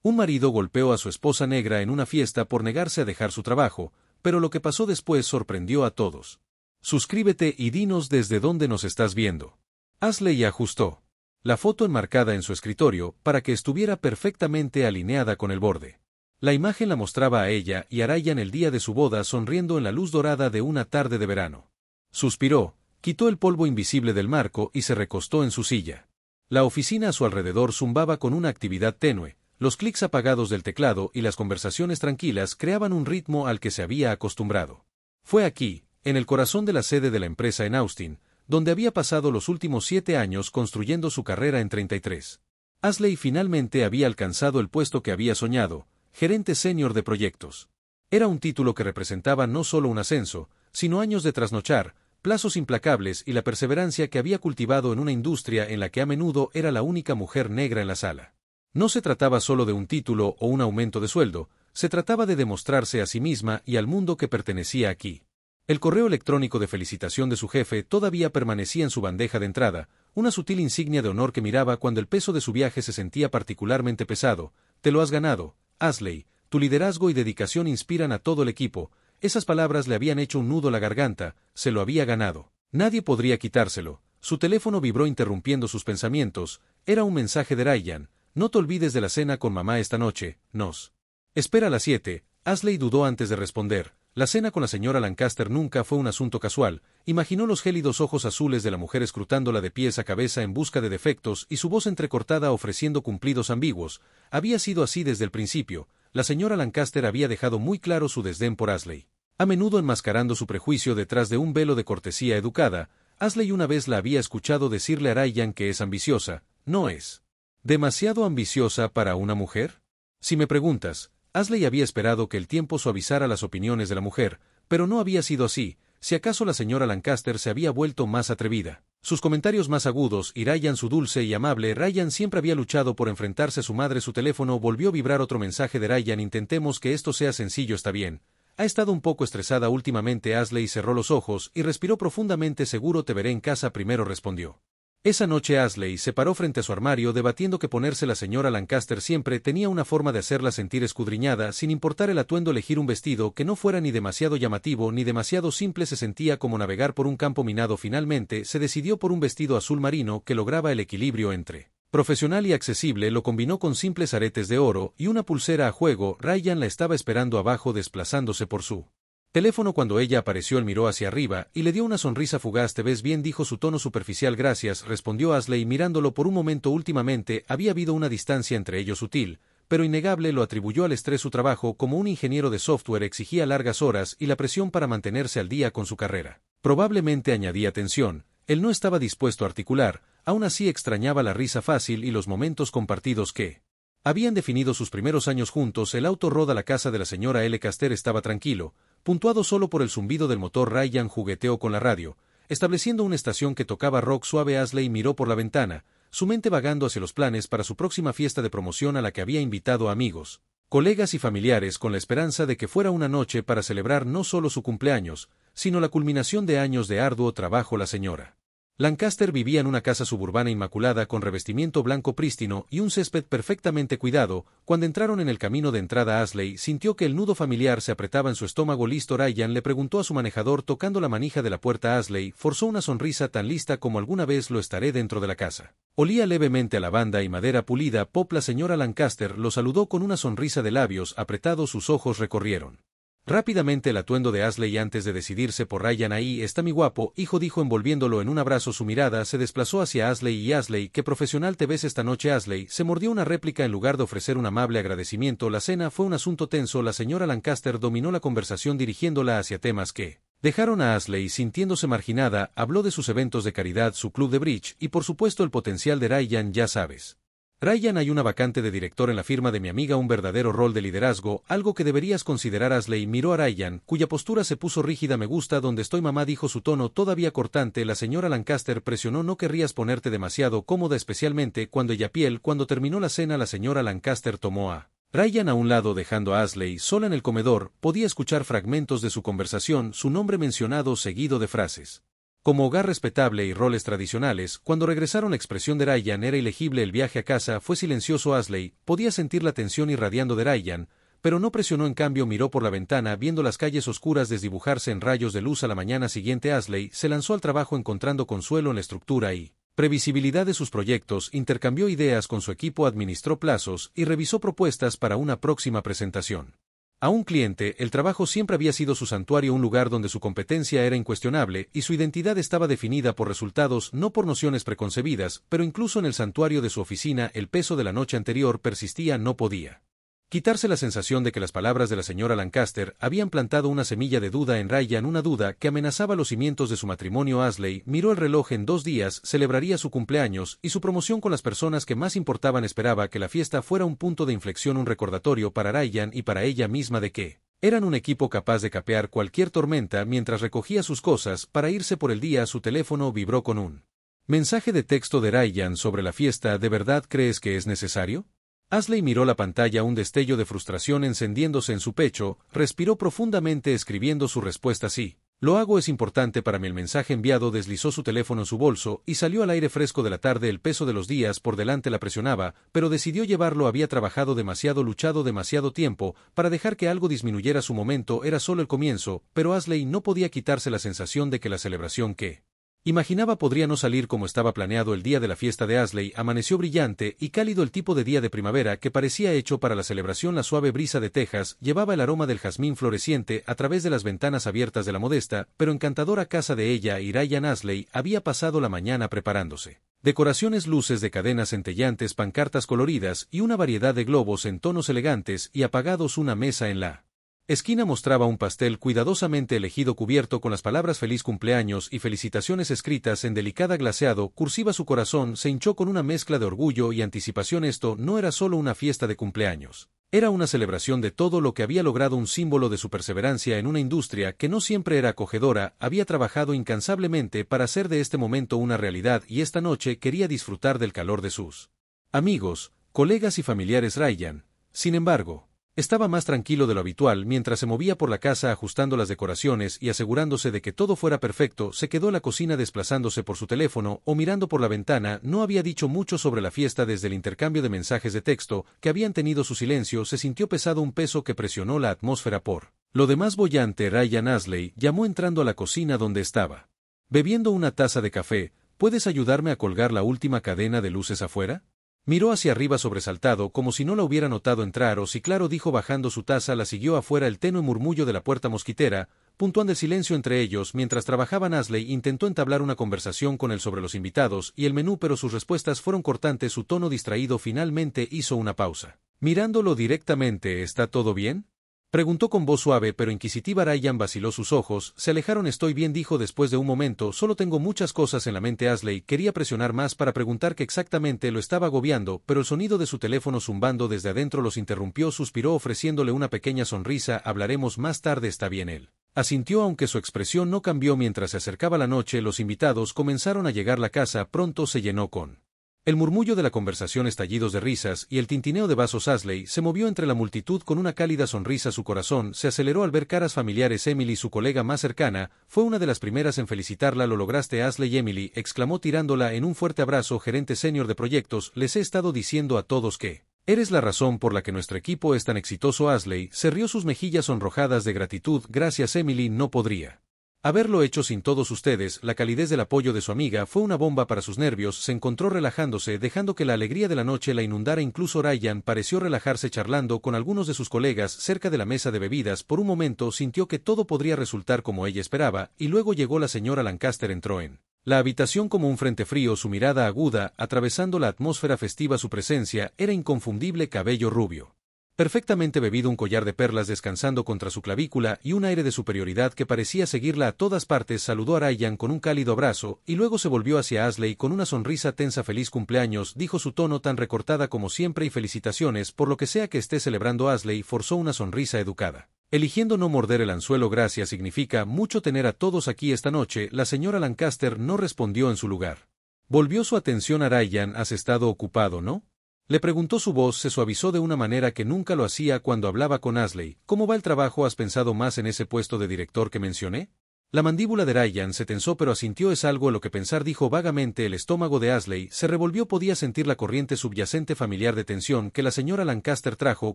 Un marido golpeó a su esposa negra en una fiesta por negarse a dejar su trabajo, pero lo que pasó después sorprendió a todos. Suscríbete y dinos desde dónde nos estás viendo. Asley ajustó la foto enmarcada en su escritorio para que estuviera perfectamente alineada con el borde. La imagen la mostraba a ella y a Ryan el día de su boda sonriendo en la luz dorada de una tarde de verano. Suspiró, quitó el polvo invisible del marco y se recostó en su silla. La oficina a su alrededor zumbaba con una actividad tenue, los clics apagados del teclado y las conversaciones tranquilas creaban un ritmo al que se había acostumbrado. Fue aquí, en el corazón de la sede de la empresa en Austin, donde había pasado los últimos 7 años construyendo su carrera en 33. Asley finalmente había alcanzado el puesto que había soñado, gerente senior de proyectos. Era un título que representaba no solo un ascenso, sino años de trasnochar, plazos implacables y la perseverancia que había cultivado en una industria en la que a menudo era la única mujer negra en la sala. No se trataba solo de un título o un aumento de sueldo, se trataba de demostrarse a sí misma y al mundo que pertenecía aquí. El correo electrónico de felicitación de su jefe todavía permanecía en su bandeja de entrada, una sutil insignia de honor que miraba cuando el peso de su viaje se sentía particularmente pesado. Te lo has ganado, Asley, tu liderazgo y dedicación inspiran a todo el equipo. Esas palabras le habían hecho un nudo a la garganta, se lo había ganado. Nadie podría quitárselo. Su teléfono vibró interrumpiendo sus pensamientos. Era un mensaje de Ryan. No te olvides de la cena con mamá esta noche, nos espera a las 7. Asley dudó antes de responder. La cena con la señora Lancaster nunca fue un asunto casual. Imaginó los gélidos ojos azules de la mujer escrutándola de pies a cabeza en busca de defectos y su voz entrecortada ofreciendo cumplidos ambiguos. Había sido así desde el principio. La señora Lancaster había dejado muy claro su desdén por Asley. A menudo enmascarando su prejuicio detrás de un velo de cortesía educada, Asley una vez la había escuchado decirle a Ryan que es ambiciosa. ¿No es demasiado ambiciosa para una mujer? Si me preguntas, Asley había esperado que el tiempo suavizara las opiniones de la mujer, pero no había sido así. Si acaso la señora Lancaster se había vuelto más atrevida. Sus comentarios más agudos y Ryan su dulce y amable. Ryan siempre había luchado por enfrentarse a su madre. Su teléfono volvió a vibrar otro mensaje de Ryan. Intentemos que esto sea sencillo, está bien. Ha estado un poco estresada últimamente. Asley cerró los ojos y respiró profundamente. Seguro te veré en casa primero, respondió. Esa noche Asley se paró frente a su armario debatiendo qué ponerse. La señora Lancaster siempre tenía una forma de hacerla sentir escudriñada, sin importar el atuendo. Elegir un vestido que no fuera ni demasiado llamativo ni demasiado simple se sentía como navegar por un campo minado. Finalmente se decidió por un vestido azul marino que lograba el equilibrio entre profesional y accesible. Lo combinó con simples aretes de oro y una pulsera a juego. Ryan la estaba esperando abajo desplazándose por su teléfono. Cuando ella apareció, él miró hacia arriba y le dio una sonrisa fugaz. ¿Te ves bien?, dijo su tono superficial. Gracias, respondió Asley mirándolo por un momento. Últimamente había habido una distancia entre ellos sutil, pero innegable. Lo atribuyó al estrés. Su trabajo como un ingeniero de software exigía largas horas y la presión para mantenerse al día con su carrera probablemente añadía tensión. Él no estaba dispuesto a articular, aún así extrañaba la risa fácil y los momentos compartidos que habían definido sus primeros años juntos. El auto roda a la casa de la señora Lancaster estaba tranquilo, puntuado solo por el zumbido del motor. Ryan jugueteó con la radio, estableciendo una estación que tocaba rock suave. Asley miró por la ventana, su mente vagando hacia los planes para su próxima fiesta de promoción a la que había invitado a amigos, colegas y familiares con la esperanza de que fuera una noche para celebrar no solo su cumpleaños, sino la culminación de años de arduo trabajo. La señora Lancaster vivía en una casa suburbana inmaculada con revestimiento blanco prístino y un césped perfectamente cuidado. Cuando entraron en el camino de entrada, Asley sintió que el nudo familiar se apretaba en su estómago. ¿Listo, Ryan?, le preguntó a su manejador tocando la manija de la puerta. Asley forzó una sonrisa. Tan lista como alguna vez lo estaré dentro de la casa. Olía levemente a lavanda y madera pulida. Pop. La señora Lancaster lo saludó con una sonrisa de labios apretados. Sus ojos recorrieron rápidamente el atuendo de Asley antes de decidirse por Ryan. Ahí está mi guapo hijo, dijo envolviéndolo en un abrazo. Su mirada se desplazó hacia Asley y Asley, qué profesional te ves esta noche. Asley se mordió una réplica en lugar de ofrecer un amable agradecimiento. La cena fue un asunto tenso. La señora Lancaster dominó la conversación dirigiéndola hacia temas que dejaron a Asley sintiéndose marginada. Habló de sus eventos de caridad, su club de bridge y por supuesto el potencial de Ryan. Ya sabes, Ryan, hay una vacante de director en la firma de mi amiga, un verdadero rol de liderazgo, algo que deberías considerar. Asley miró a Ryan, cuya postura se puso rígida. Me gusta donde estoy, mamá, dijo, su tono todavía cortante. La señora Lancaster presionó. No querrías ponerte demasiado cómoda, especialmente cuando ella piel. Cuando terminó la cena, la señora Lancaster tomó a Ryan a un lado dejando a Asley sola en el comedor. Podía escuchar fragmentos de su conversación, su nombre mencionado seguido de frases Como hogar respetable y roles tradicionales, cuando regresaron la expresión de Ryan era ilegible. El viaje a casa fue silencioso. Ashley podía sentir la tensión irradiando de Ryan, pero no presionó. En cambio miró por la ventana viendo las calles oscuras desdibujarse en rayos de luz. A la mañana siguiente Ashley se lanzó al trabajo encontrando consuelo en la estructura y previsibilidad de sus proyectos. Intercambió ideas con su equipo, administró plazos y revisó propuestas para una próxima presentación. A un cliente, el trabajo siempre había sido su santuario, un lugar donde su competencia era incuestionable y su identidad estaba definida por resultados, no por nociones preconcebidas, pero incluso en el santuario de su oficina el peso de la noche anterior persistía. No podía quitarse la sensación de que las palabras de la señora Lancaster habían plantado una semilla de duda en Ryan, una duda que amenazaba los cimientos de su matrimonio. Ashley miró el reloj. En 2 días celebraría su cumpleaños y su promoción con las personas que más importaban. Esperaba que la fiesta fuera un punto de inflexión, un recordatorio para Ryan y para ella misma de que eran un equipo capaz de capear cualquier tormenta. Mientras recogía sus cosas para irse por el día, su teléfono vibró con un mensaje de texto de Ryan sobre la fiesta. ¿De verdad crees que es necesario? Ashley miró la pantalla, un destello de frustración encendiéndose en su pecho, respiró profundamente escribiendo su respuesta: sí, lo hago, es importante para mí. El mensaje enviado. Deslizó su teléfono en su bolso y salió al aire fresco de la tarde. El peso de los días por delante la presionaba, pero decidió llevarlo. Había trabajado demasiado, luchado demasiado tiempo, para dejar que algo disminuyera. Su momento era solo el comienzo, pero Ashley no podía quitarse la sensación de que la celebración que imaginaba podría no salir como estaba planeado. El día de la fiesta de Ashley amaneció brillante y cálido, el tipo de día de primavera que parecía hecho para la celebración. La suave brisa de Texas llevaba el aroma del jazmín floreciente a través de las ventanas abiertas de la modesta, pero encantadora casa de ella y Ryan. Ashley había pasado la mañana preparándose. Decoraciones, luces de cadenas centellantes, pancartas coloridas y una variedad de globos en tonos elegantes y apagados. Una mesa en la esquina mostraba un pastel cuidadosamente elegido cubierto con las palabras feliz cumpleaños y felicitaciones escritas en delicada glaseado cursiva. Su corazón se hinchó con una mezcla de orgullo y anticipación. Esto no era solo una fiesta de cumpleaños. Era una celebración de todo lo que había logrado, un símbolo de su perseverancia en una industria que no siempre era acogedora. Había trabajado incansablemente para hacer de este momento una realidad y esta noche quería disfrutar del calor de sus amigos, colegas y familiares. Ryan, sin embargo, estaba más tranquilo de lo habitual. Mientras se movía por la casa ajustando las decoraciones y asegurándose de que todo fuera perfecto, se quedó en la cocina desplazándose por su teléfono o mirando por la ventana. No había dicho mucho sobre la fiesta desde el intercambio de mensajes de texto que habían tenido. Su silencio se sintió pesado, un peso que presionó la atmósfera. Por lo demás bollante, Ryan. Ashley llamó entrando a la cocina donde estaba bebiendo una taza de café. ¿Puedes ayudarme a colgar la última cadena de luces afuera? Miró hacia arriba sobresaltado, como si no la hubiera notado entrar. Oh sí, claro, dijo bajando su taza. La siguió afuera. El tenue murmullo de la puerta mosquitera puntuando el silencio entre ellos. Mientras trabajaban, Ashley intentó entablar una conversación con él sobre los invitados y el menú, pero sus respuestas fueron cortantes, su tono distraído. Finalmente hizo una pausa. Mirándolo directamente: ¿está todo bien?, preguntó con voz suave pero inquisitiva. Ryan vaciló, sus ojos se alejaron. Estoy bien, dijo después de un momento, solo tengo muchas cosas en la mente. Ashley quería presionar más para preguntar qué exactamente lo estaba agobiando, pero el sonido de su teléfono zumbando desde adentro los interrumpió. Suspiró ofreciéndole una pequeña sonrisa. Hablaremos más tarde, ¿está bien? Él asintió, aunque su expresión no cambió. Mientras se acercaba la noche, los invitados comenzaron a llegar. La casa pronto se llenó con el murmullo de la conversación, estallidos de risas y el tintineo de vasos. Ashley se movió entre la multitud con una cálida sonrisa. Su corazón se aceleró al ver caras familiares. Emily, su colega más cercana, fue una de las primeras en felicitarla. Lo lograste, Ashley. Emily exclamó tirándola en un fuerte abrazo. Gerente senior de proyectos, les he estado diciendo a todos que eres la razón por la que nuestro equipo es tan exitoso. Ashley se rió, sus mejillas sonrojadas de gratitud. Gracias, Emily, no podría haberlo hecho sin todos ustedes. La calidez del apoyo de su amiga fue una bomba para sus nervios. Se encontró relajándose, dejando que la alegría de la noche la inundara. Incluso Ryan pareció relajarse charlando con algunos de sus colegas cerca de la mesa de bebidas. Por un momento sintió que todo podría resultar como ella esperaba, y luego llegó la señora Lancaster. Entró en la habitación como un frente frío, su mirada aguda, atravesando la atmósfera festiva. Su presencia era inconfundible, cabello rubio perfectamente bebido, un collar de perlas descansando contra su clavícula y un aire de superioridad que parecía seguirla a todas partes. Saludó a Ryan con un cálido abrazo y luego se volvió hacia Ashley con una sonrisa tensa. Feliz cumpleaños, dijo, su tono tan recortada como siempre, y felicitaciones por lo que sea que esté celebrando. Ashley forzó una sonrisa educada, eligiendo no morder el anzuelo. Gracias, significa mucho tener a todos aquí esta noche. La señora Lancaster no respondió en su lugar. Volvió su atención a Ryan. ¿Has estado ocupado, no?, le preguntó. Su voz se suavizó de una manera que nunca lo hacía cuando hablaba con Ashley. ¿Cómo va el trabajo? ¿Has pensado más en ese puesto de director que mencioné? La mandíbula de Ryan se tensó pero asintió. Es algo en lo que pensar, dijo vagamente. El estómago de Ashley se revolvió. Podía sentir la corriente subyacente familiar de tensión que la señora Lancaster trajo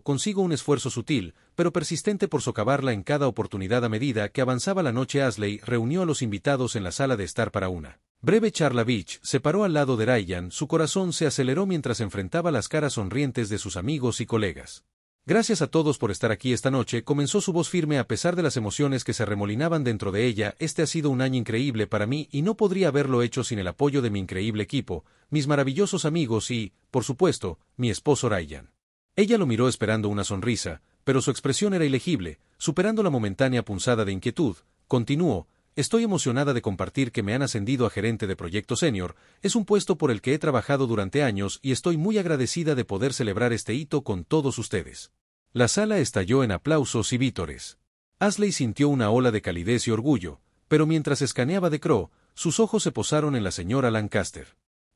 consigo, un esfuerzo sutil, pero persistente por socavarla en cada oportunidad. A medida que avanzaba la noche, Ashley reunió a los invitados en la sala de estar para una breve charla. Beach se paró al lado de Ryan. Su corazón se aceleró mientras enfrentaba las caras sonrientes de sus amigos y colegas. Gracias a todos por estar aquí esta noche, comenzó su voz firme a pesar de las emociones que se arremolinaban dentro de ella. Este ha sido un año increíble para mí y no podría haberlo hecho sin el apoyo de mi increíble equipo, mis maravillosos amigos y, por supuesto, mi esposo Ryan. Ella lo miró esperando una sonrisa, pero su expresión era ilegible, superando la momentánea punzada de inquietud. Continuó: estoy emocionada de compartir que me han ascendido a gerente de proyecto senior. Es un puesto por el que he trabajado durante años y estoy muy agradecida de poder celebrar este hito con todos ustedes. La sala estalló en aplausos y vítores. Ashley sintió una ola de calidez y orgullo, pero mientras escaneaba de Crow, sus ojos se posaron en la señora Lancaster.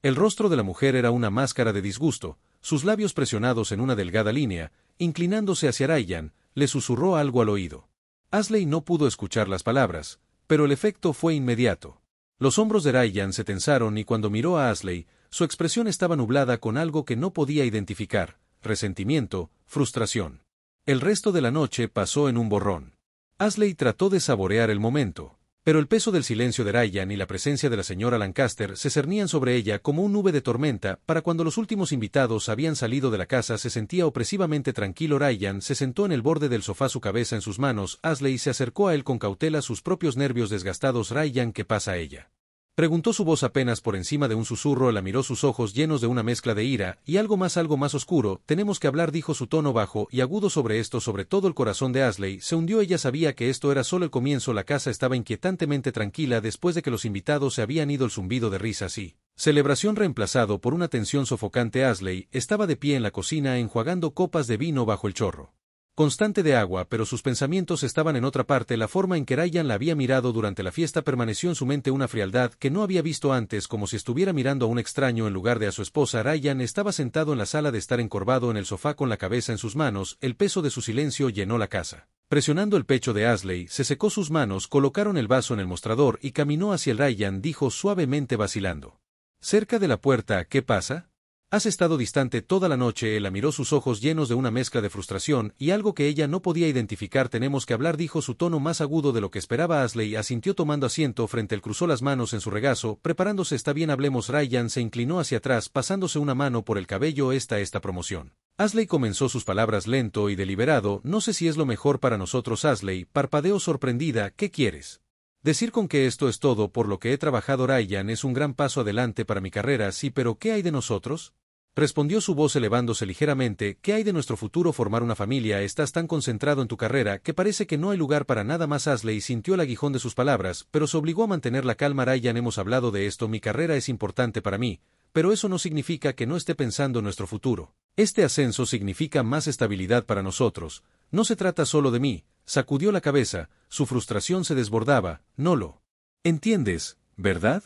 El rostro de la mujer era una máscara de disgusto, sus labios presionados en una delgada línea. Inclinándose hacia Ryan, le susurró algo al oído. Ashley no pudo escuchar las palabras, pero el efecto fue inmediato. Los hombros de Ryan se tensaron y cuando miró a Ashley, su expresión estaba nublada con algo que no podía identificar: resentimiento, frustración. El resto de la noche pasó en un borrón. Ashley trató de saborear el momento, pero el peso del silencio de Ryan y la presencia de la señora Lancaster se cernían sobre ella como una nube de tormenta. Para cuando los últimos invitados habían salido de la casa, se sentía opresivamente tranquilo. Ryan se sentó en el borde del sofá, su cabeza en sus manos. Ashley se acercó a él con cautela, sus propios nervios desgastados. Ryan, ¿qué pasa a ella?, preguntó, su voz apenas por encima de un susurro. La miró, sus ojos llenos de una mezcla de ira y algo más oscuro. Tenemos que hablar, dijo, su tono bajo y agudo. Sobre esto, sobre todo, el corazón de Ashley se hundió. Ella sabía que esto era solo el comienzo. La casa estaba inquietantemente tranquila después de que los invitados se habían ido. El zumbido de risas y celebración reemplazado por una tensión sofocante. Ashley estaba de pie en la cocina enjuagando copas de vino bajo el chorro constante de agua, pero sus pensamientos estaban en otra parte. La forma en que Ryan la había mirado durante la fiesta permaneció en su mente, una frialdad que no había visto antes, como si estuviera mirando a un extraño en lugar de a su esposa. Ryan estaba sentado en la sala de estar, encorvado en el sofá con la cabeza en sus manos. El peso de su silencio llenó la casa. Presionando el pecho de Ashley, se secó sus manos, colocaron el vaso en el mostrador y caminó hacia el Ryan. Dijo suavemente, vacilando cerca de la puerta: ¿qué pasa? Has estado distante toda la noche. Él la miró, sus ojos llenos de una mezcla de frustración y algo que ella no podía identificar. Tenemos que hablar, dijo, su tono más agudo de lo que esperaba. Ashley asintió tomando asiento frente a él, cruzó las manos en su regazo, preparándose. Está bien, hablemos. Ryan se inclinó hacia atrás, pasándose una mano por el cabello. Esta promoción. Ashley comenzó sus palabras lento y deliberado. No sé si es lo mejor para nosotros. Ashley parpadeó sorprendida. ¿Qué quieres decir con que esto es todo por lo que he trabajado? Ryan, es un gran paso adelante para mi carrera. Sí, pero ¿qué hay de nosotros?, respondió su voz elevándose ligeramente. ¿Qué hay de nuestro futuro? Formar una familia. Estás tan concentrado en tu carrera que parece que no hay lugar para nada más. Ashley sintió el aguijón de sus palabras, pero se obligó a mantener la calma. Ryan, hemos hablado de esto. Mi carrera es importante para mí, pero eso no significa que no esté pensando en nuestro futuro. Este ascenso significa más estabilidad para nosotros. No se trata solo de mí. Sacudió la cabeza, su frustración se desbordaba. No lo entiendes, ¿verdad?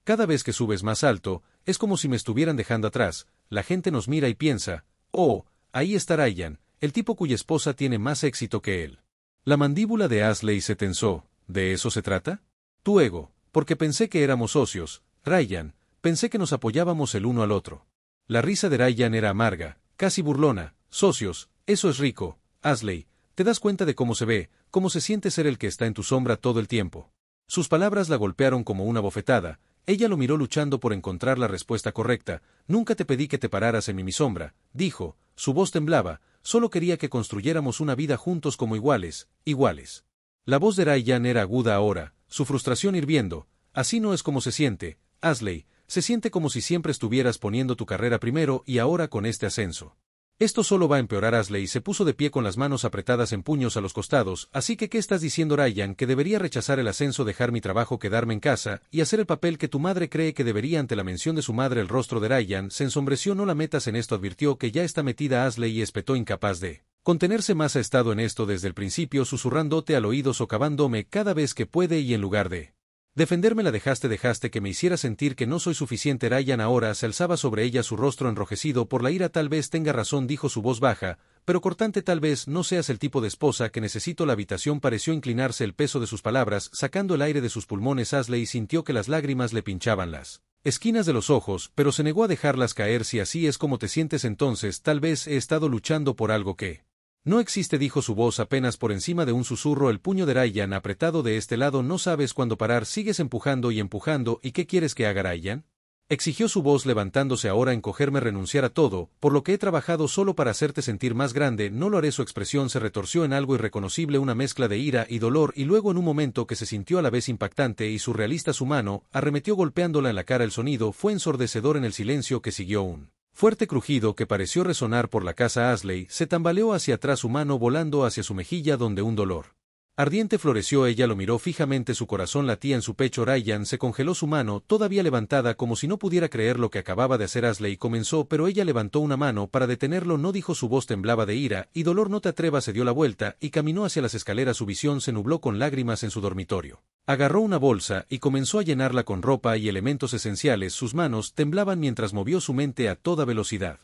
Cada vez que subes más alto, es como si me estuvieran dejando atrás. La gente nos mira y piensa: oh, ahí está Ryan, el tipo cuya esposa tiene más éxito que él. La mandíbula de Ashley se tensó. ¿De eso se trata? Tu ego, porque pensé que éramos socios, Ryan, pensé que nos apoyábamos el uno al otro. La risa de Ryan era amarga, casi burlona. Socios, eso es rico. Ashley, ¿te das cuenta de cómo se ve, cómo se siente ser el que está en tu sombra todo el tiempo? Sus palabras la golpearon como una bofetada. Ella lo miró luchando por encontrar la respuesta correcta. Nunca te pedí que te pararas en mi sombra, dijo, su voz temblaba, solo quería que construyéramos una vida juntos como iguales, iguales. La voz de Ryan era aguda ahora, su frustración hirviendo. Así no es como se siente, Ashley, se siente como si siempre estuvieras poniendo tu carrera primero y ahora con este ascenso. Esto solo va a empeorar. Ashley se puso de pie con las manos apretadas en puños a los costados. Así que, ¿qué estás diciendo, Ryan? ¿Que debería rechazar el ascenso, dejar mi trabajo, quedarme en casa y hacer el papel que tu madre cree que debería? Ante la mención de su madre, el rostro de Ryan se ensombreció. No la metas en esto, advirtió, que ya está metida. Ashley y espetó, incapaz de contenerse más. Ha estado en esto desde el principio, susurrándote al oído, socavándome cada vez que puede y en lugar de defenderme la dejaste que me hiciera sentir que no soy suficiente. Ryan ahora se alzaba sobre ella, su rostro enrojecido por la ira. Tal vez tenga razón, dijo, su voz baja, pero cortante. Tal vez no seas el tipo de esposa que necesito. La habitación pareció inclinarse el peso de sus palabras, sacando el aire de sus pulmones. Ashley sintió que las lágrimas le pinchaban las esquinas de los ojos, pero se negó a dejarlas caer. Si así es como te sientes, entonces tal vez he estado luchando por algo que no existe, dijo su voz apenas por encima de un susurro, el puño de Ryan apretado de este lado. No sabes cuándo parar, sigues empujando y empujando. ¿Y qué quieres que haga, Ryan? Exigió su voz levantándose. Ahora encogerme, renunciar a todo, por lo que he trabajado solo para hacerte sentir más grande. No lo haré. Su expresión se retorció en algo irreconocible, una mezcla de ira y dolor, y luego en un momento que se sintió a la vez impactante y surrealista, su mano arremetió golpeándola en la cara. El sonido fue ensordecedor. En el silencio que siguió, un fuerte crujido que pareció resonar por la casa. Ashley se tambaleó hacia atrás, su mano volando hacia su mejilla donde un dolor ardiente floreció. Ella lo miró fijamente, su corazón latía en su pecho. Ryan se congeló, su mano todavía levantada, como si no pudiera creer lo que acababa de hacer. Ashley comenzó, pero ella levantó una mano para detenerlo. No, dijo, su voz temblaba de ira y dolor. No te atrevas. Se dio la vuelta y caminó hacia las escaleras. Su visión se nubló con lágrimas en su dormitorio. Agarró una bolsa y comenzó a llenarla con ropa y elementos esenciales. Sus manos temblaban mientras movió su mente a toda velocidad.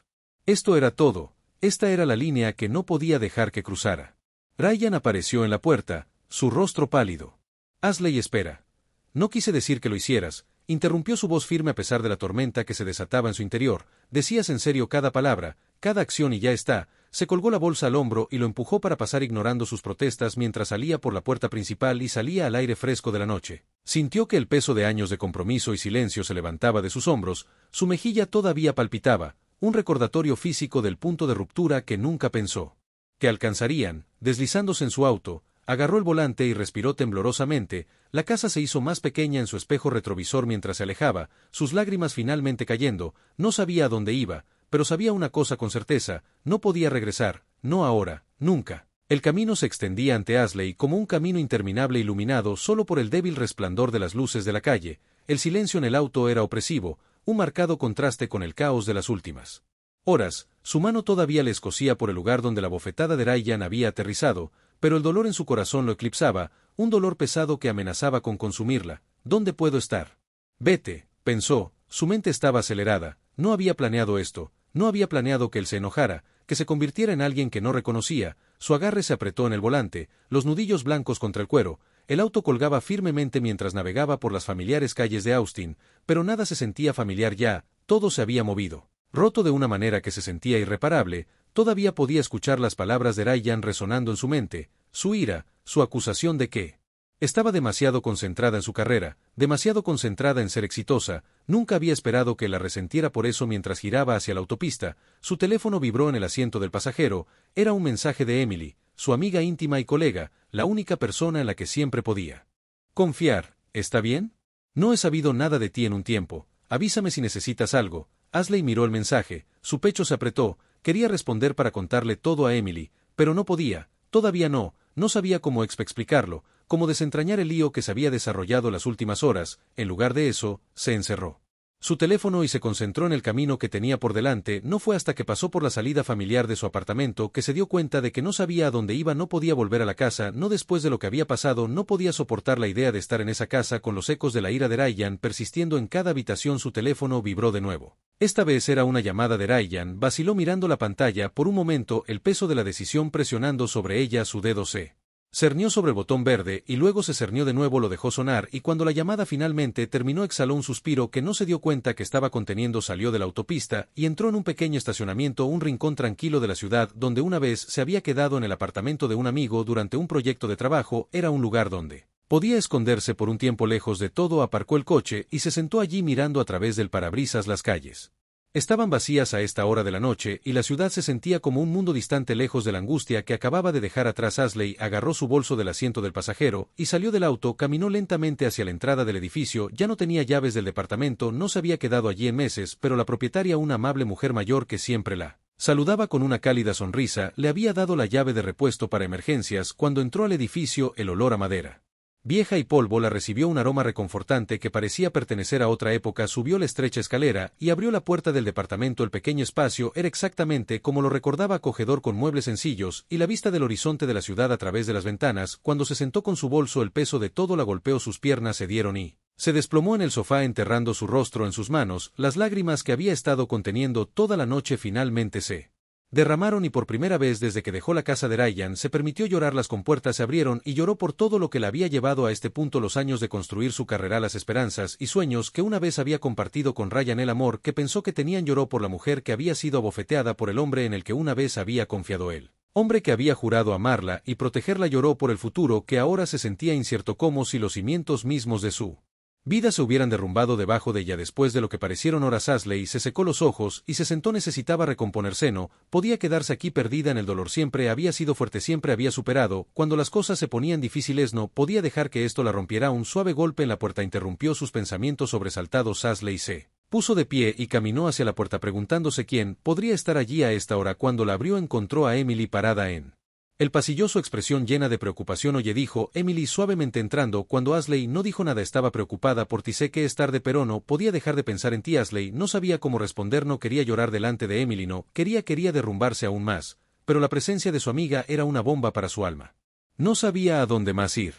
Esto era todo. Esta era la línea que no podía dejar que cruzara. Ryan apareció en la puerta, su rostro pálido. Ashley, espera. No quise decir que lo hicieras, interrumpió su voz firme a pesar de la tormenta que se desataba en su interior. Decías en serio cada palabra, cada acción, y ya está. Se colgó la bolsa al hombro y lo empujó para pasar, ignorando sus protestas mientras salía por la puerta principal y salía al aire fresco de la noche. Sintió que el peso de años de compromiso y silencio se levantaba de sus hombros, su mejilla todavía palpitaba, un recordatorio físico del punto de ruptura que nunca pensó que alcanzarían. Deslizándose en su auto, agarró el volante y respiró temblorosamente. La casa se hizo más pequeña en su espejo retrovisor mientras se alejaba, sus lágrimas finalmente cayendo. No sabía a dónde iba, pero sabía una cosa con certeza: no podía regresar, no ahora, nunca. El camino se extendía ante Ashley como un camino interminable, iluminado solo por el débil resplandor de las luces de la calle. El silencio en el auto era opresivo, un marcado contraste con el caos de las últimas horas. Su mano todavía le escocía por el lugar donde la bofetada de Ryan había aterrizado, pero el dolor en su corazón lo eclipsaba, un dolor pesado que amenazaba con consumirla. ¿Dónde puedo estar? Vete, pensó, su mente estaba acelerada. No había planeado esto, no había planeado que él se enojara, que se convirtiera en alguien que no reconocía. Su agarre se apretó en el volante, los nudillos blancos contra el cuero. El auto colgaba firmemente mientras navegaba por las familiares calles de Austin, pero nada se sentía familiar ya, todo se había movido. Roto de una manera que se sentía irreparable. Todavía podía escuchar las palabras de Ryan resonando en su mente, su ira, su acusación de que estaba demasiado concentrada en su carrera, demasiado concentrada en ser exitosa. Nunca había esperado que la resentiera por eso. Mientras giraba hacia la autopista, su teléfono vibró en el asiento del pasajero. Era un mensaje de Emily, su amiga íntima y colega, la única persona en la que siempre podía confiar. ¿Está bien? No he sabido nada de ti en un tiempo. Avísame si necesitas algo. Ashley miró el mensaje, su pecho se apretó, quería responder para contarle todo a Emily, pero no podía, todavía no sabía cómo explicarlo, cómo desentrañar el lío que se había desarrollado las últimas horas. En lugar de eso, se encerró su teléfono y se concentró en el camino que tenía por delante. No fue hasta que pasó por la salida familiar de su apartamento que se dio cuenta de que no sabía a dónde iba. No podía volver a la casa, no después de lo que había pasado. No podía soportar la idea de estar en esa casa con los ecos de la ira de Ryan persistiendo en cada habitación. Su teléfono vibró de nuevo. Esta vez era una llamada de Ryan. Vaciló mirando la pantalla por un momento, el peso de la decisión presionando sobre ella. Su dedo se cernió sobre el botón verde y luego se cernió de nuevo. Lo dejó sonar y cuando la llamada finalmente terminó exhaló un suspiro que no se dio cuenta que estaba conteniendo. Salió de la autopista y entró en un pequeño estacionamiento, un rincón tranquilo de la ciudad donde una vez se había quedado en el apartamento de un amigo durante un proyecto de trabajo. Era un lugar donde podía esconderse por un tiempo lejos de todo. Aparcó el coche y se sentó allí mirando a través del parabrisas las calles. Estaban vacías a esta hora de la noche y la ciudad se sentía como un mundo distante, lejos de la angustia que acababa de dejar atrás. Ashley agarró su bolso del asiento del pasajero y salió del auto. Caminó lentamente hacia la entrada del edificio. Ya no tenía llaves del departamento, no se había quedado allí en meses, pero la propietaria, una amable mujer mayor que siempre la saludaba con una cálida sonrisa, le había dado la llave de repuesto para emergencias. Cuando entró al edificio, el olor a madera vieja y polvo la recibió, un aroma reconfortante que parecía pertenecer a otra época. Subió la estrecha escalera y abrió la puerta del departamento. El pequeño espacio era exactamente como lo recordaba, acogedor, con muebles sencillos y la vista del horizonte de la ciudad a través de las ventanas. Cuando se sentó con su bolso, el peso de todo la golpeó, sus piernas cedieron y se desplomó en el sofá enterrando su rostro en sus manos. Las lágrimas que había estado conteniendo toda la noche finalmente se Derramaron y por primera vez desde que dejó la casa de Ryan se permitió llorar. Las compuertas se abrieron y lloró por todo lo que la había llevado a este punto, los años de construir su carrera, las esperanzas y sueños que una vez había compartido con Ryan, el amor que pensó que tenían. Lloró por la mujer que había sido abofeteada por el hombre en el que una vez había confiado él. Hombre que había jurado amarla y protegerla. Lloró por el futuro que ahora se sentía incierto, como si los cimientos mismos de su vida se hubieran derrumbado debajo de ella. Después de lo que parecieron horas, Ashley se secó los ojos y se sentó. Necesitaba recomponerse, no podía quedarse aquí perdida en el dolor. Siempre había sido fuerte, siempre había superado. Cuando las cosas se ponían difíciles no podía dejar que esto la rompiera. Un suave golpe en la puerta interrumpió sus pensamientos sobresaltados. Ashley se puso de pie y caminó hacia la puerta preguntándose quién podría estar allí a esta hora. Cuando la abrió encontró a Emily parada en el pasillo, su expresión llena de preocupación. Oye, dijo Emily suavemente entrando. Cuando Ashley no dijo nada. Estaba preocupada por ti. Sé que es tarde, pero no podía dejar de pensar en ti. Ashley no sabía cómo responder. No quería llorar delante de Emily, no quería derrumbarse aún más, pero la presencia de su amiga era una bomba para su alma. No sabía a dónde más ir.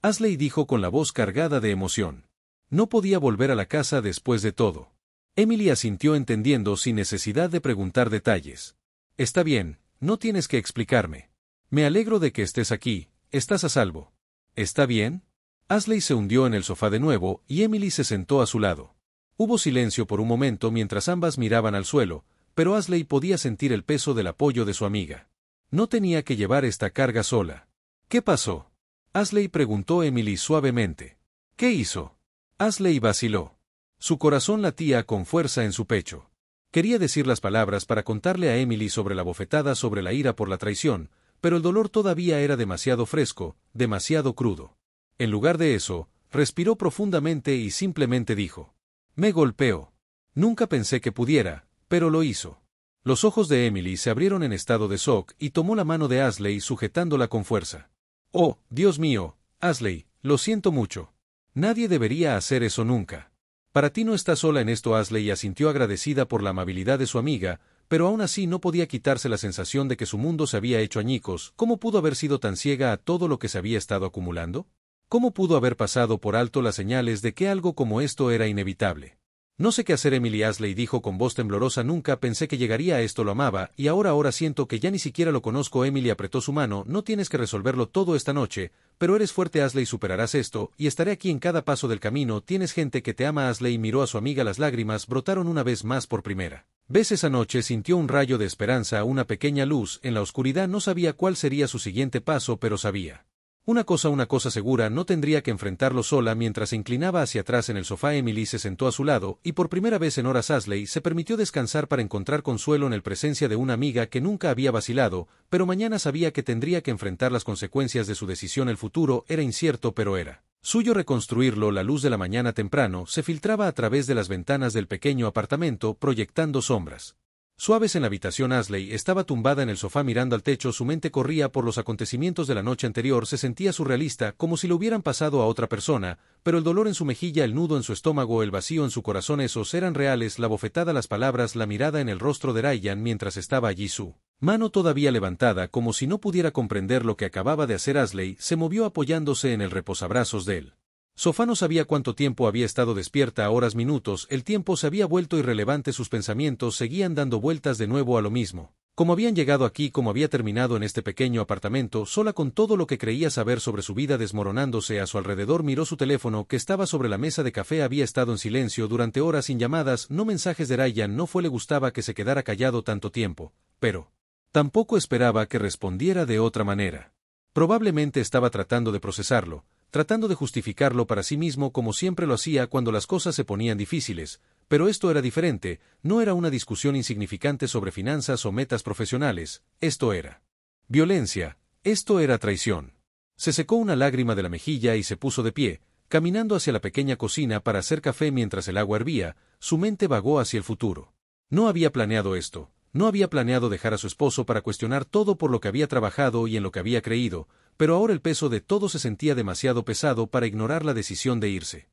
Ashley dijo con la voz cargada de emoción. No podía volver a la casa después de todo. Emily asintió entendiendo sin necesidad de preguntar detalles. Está bien, no tienes que explicarme. Me alegro de que estés aquí, estás a salvo. ¿Está bien? Ashley se hundió en el sofá de nuevo y Emily se sentó a su lado. Hubo silencio por un momento mientras ambas miraban al suelo, pero Ashley podía sentir el peso del apoyo de su amiga. No tenía que llevar esta carga sola. ¿Qué pasó? Ashley preguntó Emily suavemente. ¿Qué hizo? Ashley vaciló. Su corazón latía con fuerza en su pecho. Quería decir las palabras para contarle a Emily sobre la bofetada, sobre la ira por la traición, pero el dolor todavía era demasiado fresco, demasiado crudo. En lugar de eso, respiró profundamente y simplemente dijo: me golpeó. Nunca pensé que pudiera, pero lo hizo. Los ojos de Emily se abrieron en estado de shock y tomó la mano de Ashley sujetándola con fuerza. Oh, Dios mío, Ashley, lo siento mucho. Nadie debería hacer eso nunca. Para ti no estás sola en esto. Ashley asintió agradecida por la amabilidad de su amiga, pero aún así no podía quitarse la sensación de que su mundo se había hecho añicos. ¿Cómo pudo haber sido tan ciega a todo lo que se había estado acumulando? ¿Cómo pudo haber pasado por alto las señales de que algo como esto era inevitable? No sé qué hacer, Emily. Ashley dijo con voz temblorosa. Nunca pensé que llegaría a esto. Lo amaba, y ahora siento que ya ni siquiera lo conozco. Emily apretó su mano. No tienes que resolverlo todo esta noche, pero eres fuerte, Ashley, superarás esto, y estaré aquí en cada paso del camino. Tienes gente que te ama. Ashley miró a su amiga. Las lágrimas brotaron una vez más por primera vez esa noche. Sintió un rayo de esperanza, una pequeña luz en la oscuridad. No sabía cuál sería su siguiente paso, pero sabía una cosa segura: no tendría que enfrentarlo sola. Mientras se inclinaba hacia atrás en el sofá, Emily se sentó a su lado, y por primera vez en horas Ashley se permitió descansar para encontrar consuelo en la presencia de una amiga que nunca había vacilado, pero mañana sabía que tendría que enfrentar las consecuencias de su decisión. El futuro era incierto, pero era suyo reconstruirlo. La luz de la mañana temprano se filtraba a través de las ventanas del pequeño apartamento, proyectando sombras suaves en la habitación. Ashley estaba tumbada en el sofá mirando al techo. Su mente corría por los acontecimientos de la noche anterior. Se sentía surrealista, como si lo hubieran pasado a otra persona, pero el dolor en su mejilla, el nudo en su estómago, el vacío en su corazón, esos eran reales. La bofetada, las palabras, la mirada en el rostro de Ryan mientras estaba allí, su mano todavía levantada, como si no pudiera comprender lo que acababa de hacer. Ashley se movió apoyándose en el reposabrazos de él. Sofá. No sabía cuánto tiempo había estado despierta, horas, minutos. El tiempo se había vuelto irrelevante. Sus pensamientos seguían dando vueltas de nuevo a lo mismo. Cómo habían llegado aquí, cómo había terminado en este pequeño apartamento, sola con todo lo que creía saber sobre su vida desmoronándose a su alrededor. Miró su teléfono, que estaba sobre la mesa de café. Había estado en silencio durante horas, sin llamadas, no mensajes de Ryan. No le gustaba que se quedara callado tanto tiempo, pero tampoco esperaba que respondiera de otra manera. Probablemente estaba tratando de procesarlo, tratando de justificarlo para sí mismo, como siempre lo hacía cuando las cosas se ponían difíciles, pero esto era diferente. No era una discusión insignificante sobre finanzas o metas profesionales, esto era violencia, esto era traición. Se secó una lágrima de la mejilla y se puso de pie, caminando hacia la pequeña cocina para hacer café mientras el agua hervía. Su mente vagó hacia el futuro. No había planeado esto. No había planeado dejar a su esposo para cuestionar todo por lo que había trabajado y en lo que había creído, pero ahora el peso de todo se sentía demasiado pesado para ignorar la decisión de irse.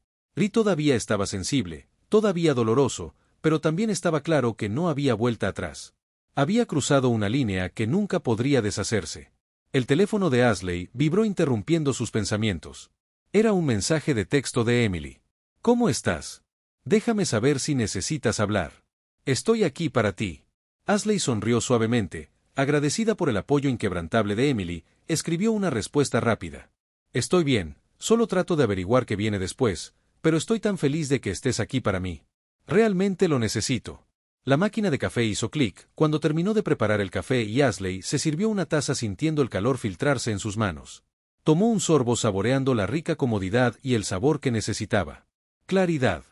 Todavía estaba sensible, todavía doloroso, pero también estaba claro que no había vuelta atrás. Había cruzado una línea que nunca podría deshacerse. El teléfono de Ashley vibró interrumpiendo sus pensamientos. Era un mensaje de texto de Emily. ¿Cómo estás? Déjame saber si necesitas hablar. Estoy aquí para ti. Ashley sonrió suavemente, agradecida por el apoyo inquebrantable de Emily, escribió una respuesta rápida. Estoy bien, solo trato de averiguar qué viene después, pero estoy tan feliz de que estés aquí para mí. Realmente lo necesito. La máquina de café hizo clic cuando terminó de preparar el café y Ashley se sirvió una taza sintiendo el calor filtrarse en sus manos. Tomó un sorbo saboreando la rica comodidad y el sabor que necesitaba. Claridad.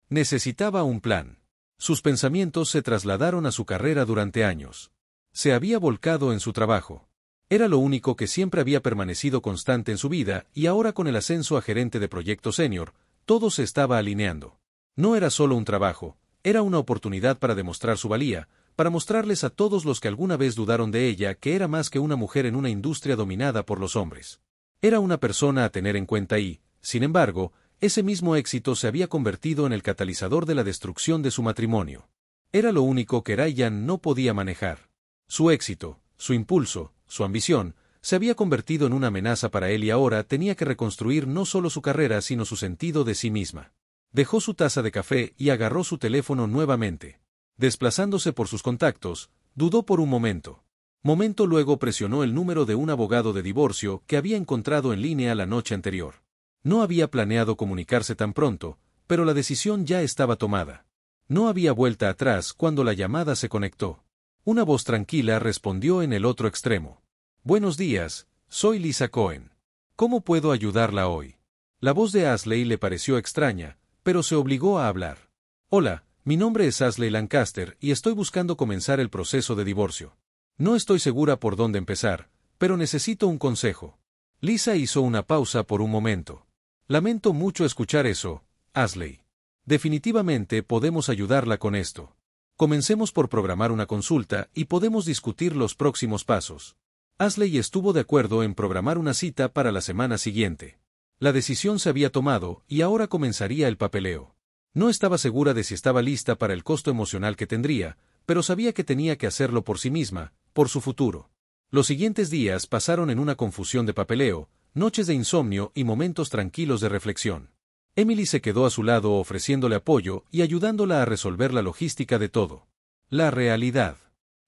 Necesitaba un plan. Sus pensamientos se trasladaron a su carrera durante años. Se había volcado en su trabajo. Era lo único que siempre había permanecido constante en su vida y ahora con el ascenso a gerente de proyecto senior, todo se estaba alineando. No era solo un trabajo, era una oportunidad para demostrar su valía, para mostrarles a todos los que alguna vez dudaron de ella que era más que una mujer en una industria dominada por los hombres. Era una persona a tener en cuenta y, sin embargo, ese mismo éxito se había convertido en el catalizador de la destrucción de su matrimonio. Era lo único que Ryan no podía manejar. Su éxito, su impulso, su ambición, se había convertido en una amenaza para él y ahora tenía que reconstruir no solo su carrera sino su sentido de sí misma. Dejó su taza de café y agarró su teléfono nuevamente. Desplazándose por sus contactos, dudó por un momento. Luego presionó el número de un abogado de divorcio que había encontrado en línea la noche anterior. No había planeado comunicarse tan pronto, pero la decisión ya estaba tomada. No había vuelta atrás cuando la llamada se conectó. Una voz tranquila respondió en el otro extremo. Buenos días, soy Lisa Cohen. ¿Cómo puedo ayudarla hoy? La voz de Ashley le pareció extraña, pero se obligó a hablar. Hola, mi nombre es Ashley Lancaster y estoy buscando comenzar el proceso de divorcio. No estoy segura por dónde empezar, pero necesito un consejo. Lisa hizo una pausa por un momento. Lamento mucho escuchar eso, Ashley. Definitivamente podemos ayudarla con esto. Comencemos por programar una consulta y podemos discutir los próximos pasos. Ashley estuvo de acuerdo en programar una cita para la semana siguiente. La decisión se había tomado y ahora comenzaría el papeleo. No estaba segura de si estaba lista para el costo emocional que tendría, pero sabía que tenía que hacerlo por sí misma, por su futuro. Los siguientes días pasaron en una confusión de papeleo, noches de insomnio y momentos tranquilos de reflexión. Emily se quedó a su lado ofreciéndole apoyo y ayudándola a resolver la logística de todo. La realidad.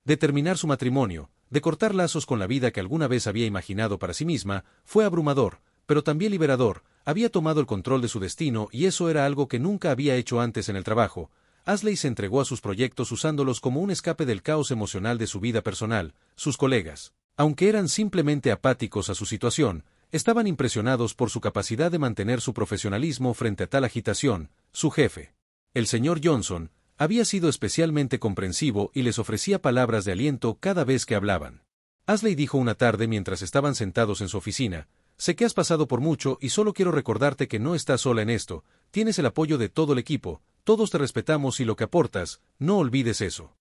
De terminar su matrimonio, de cortar lazos con la vida que alguna vez había imaginado para sí misma, fue abrumador, pero también liberador. Había tomado el control de su destino y eso era algo que nunca había hecho antes en el trabajo. Ashley se entregó a sus proyectos usándolos como un escape del caos emocional de su vida personal. Sus colegas, aunque eran simplemente apáticos a su situación, estaban impresionados por su capacidad de mantener su profesionalismo frente a tal agitación. Su jefe, el señor Johnson, había sido especialmente comprensivo y les ofrecía palabras de aliento cada vez que hablaban. Ashley dijo una tarde mientras estaban sentados en su oficina: sé que has pasado por mucho y solo quiero recordarte que no estás sola en esto, tienes el apoyo de todo el equipo, todos te respetamos y lo que aportas, no olvides eso.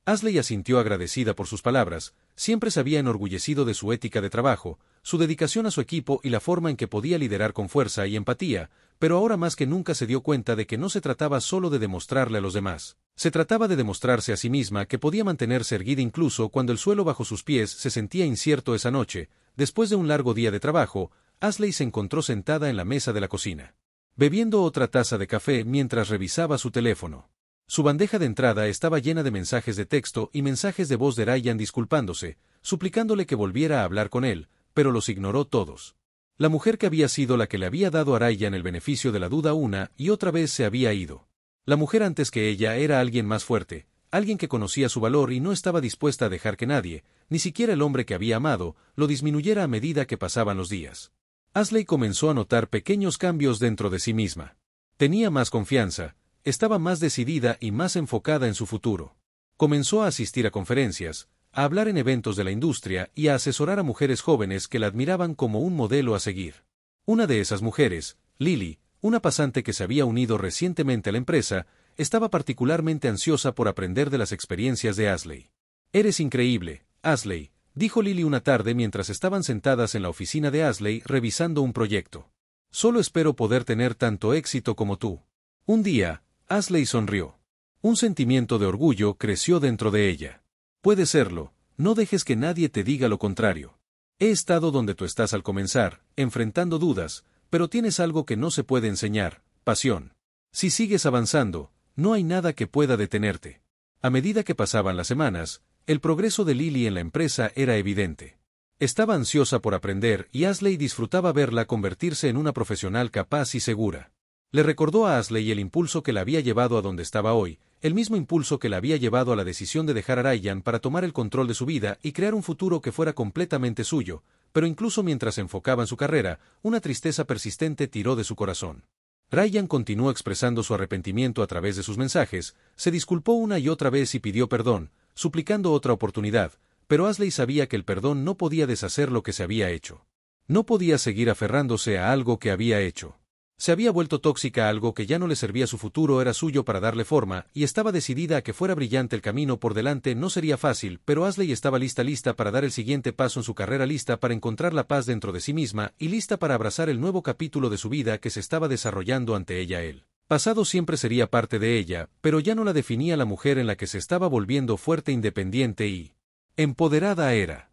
Ashley asintió agradecida por sus palabras, siempre se había enorgullecido de su ética de trabajo, su dedicación a su equipo y la forma en que podía liderar con fuerza y empatía, pero ahora más que nunca se dio cuenta de que no se trataba solo de demostrarle a los demás. Se trataba de demostrarse a sí misma que podía mantenerse erguida incluso cuando el suelo bajo sus pies se sentía incierto esa noche. Después de un largo día de trabajo, Ashley se encontró sentada en la mesa de la cocina, bebiendo otra taza de café mientras revisaba su teléfono. Su bandeja de entrada estaba llena de mensajes de texto y mensajes de voz de Ryan disculpándose, suplicándole que volviera a hablar con él, pero los ignoró todos. La mujer que había sido la que le había dado a Ryan el beneficio de la duda una y otra vez se había ido. La mujer antes que ella era alguien más fuerte, alguien que conocía su valor y no estaba dispuesta a dejar que nadie, ni siquiera el hombre que había amado, lo disminuyera a medida que pasaban los días. Ashley comenzó a notar pequeños cambios dentro de sí misma. Tenía más confianza, estaba más decidida y más enfocada en su futuro. Comenzó a asistir a conferencias, a hablar en eventos de la industria y a asesorar a mujeres jóvenes que la admiraban como un modelo a seguir. Una de esas mujeres, Lily, una pasante que se había unido recientemente a la empresa, estaba particularmente ansiosa por aprender de las experiencias de Ashley. «Eres increíble, Ashley», dijo Lily una tarde mientras estaban sentadas en la oficina de Ashley revisando un proyecto. «Solo espero poder tener tanto éxito como tú». Un día, Ashley sonrió. Un sentimiento de orgullo creció dentro de ella. «Puede serlo, no dejes que nadie te diga lo contrario. He estado donde tú estás al comenzar, enfrentando dudas, pero tienes algo que no se puede enseñar: pasión. Si sigues avanzando, no hay nada que pueda detenerte». A medida que pasaban las semanas, el progreso de Lily en la empresa era evidente. Estaba ansiosa por aprender y Ashley disfrutaba verla convertirse en una profesional capaz y segura. Le recordó a Ashley el impulso que la había llevado a donde estaba hoy, el mismo impulso que la había llevado a la decisión de dejar a Ryan para tomar el control de su vida y crear un futuro que fuera completamente suyo, pero incluso mientras se enfocaba en su carrera, una tristeza persistente tiró de su corazón. Ryan continuó expresando su arrepentimiento a través de sus mensajes, se disculpó una y otra vez y pidió perdón, suplicando otra oportunidad, pero Ashley sabía que el perdón no podía deshacer lo que se había hecho. No podía seguir aferrándose a algo que había hecho. Se había vuelto tóxica a algo que ya no le servía, su futuro era suyo para darle forma, y estaba decidida a que fuera brillante. El camino por delante no sería fácil, pero Ashley estaba lista para dar el siguiente paso en su carrera, lista para encontrar la paz dentro de sí misma, y lista para abrazar el nuevo capítulo de su vida que se estaba desarrollando ante ella. El pasado siempre sería parte de ella, pero ya no la definía la mujer en la que se estaba volviendo fuerte, independiente y empoderada era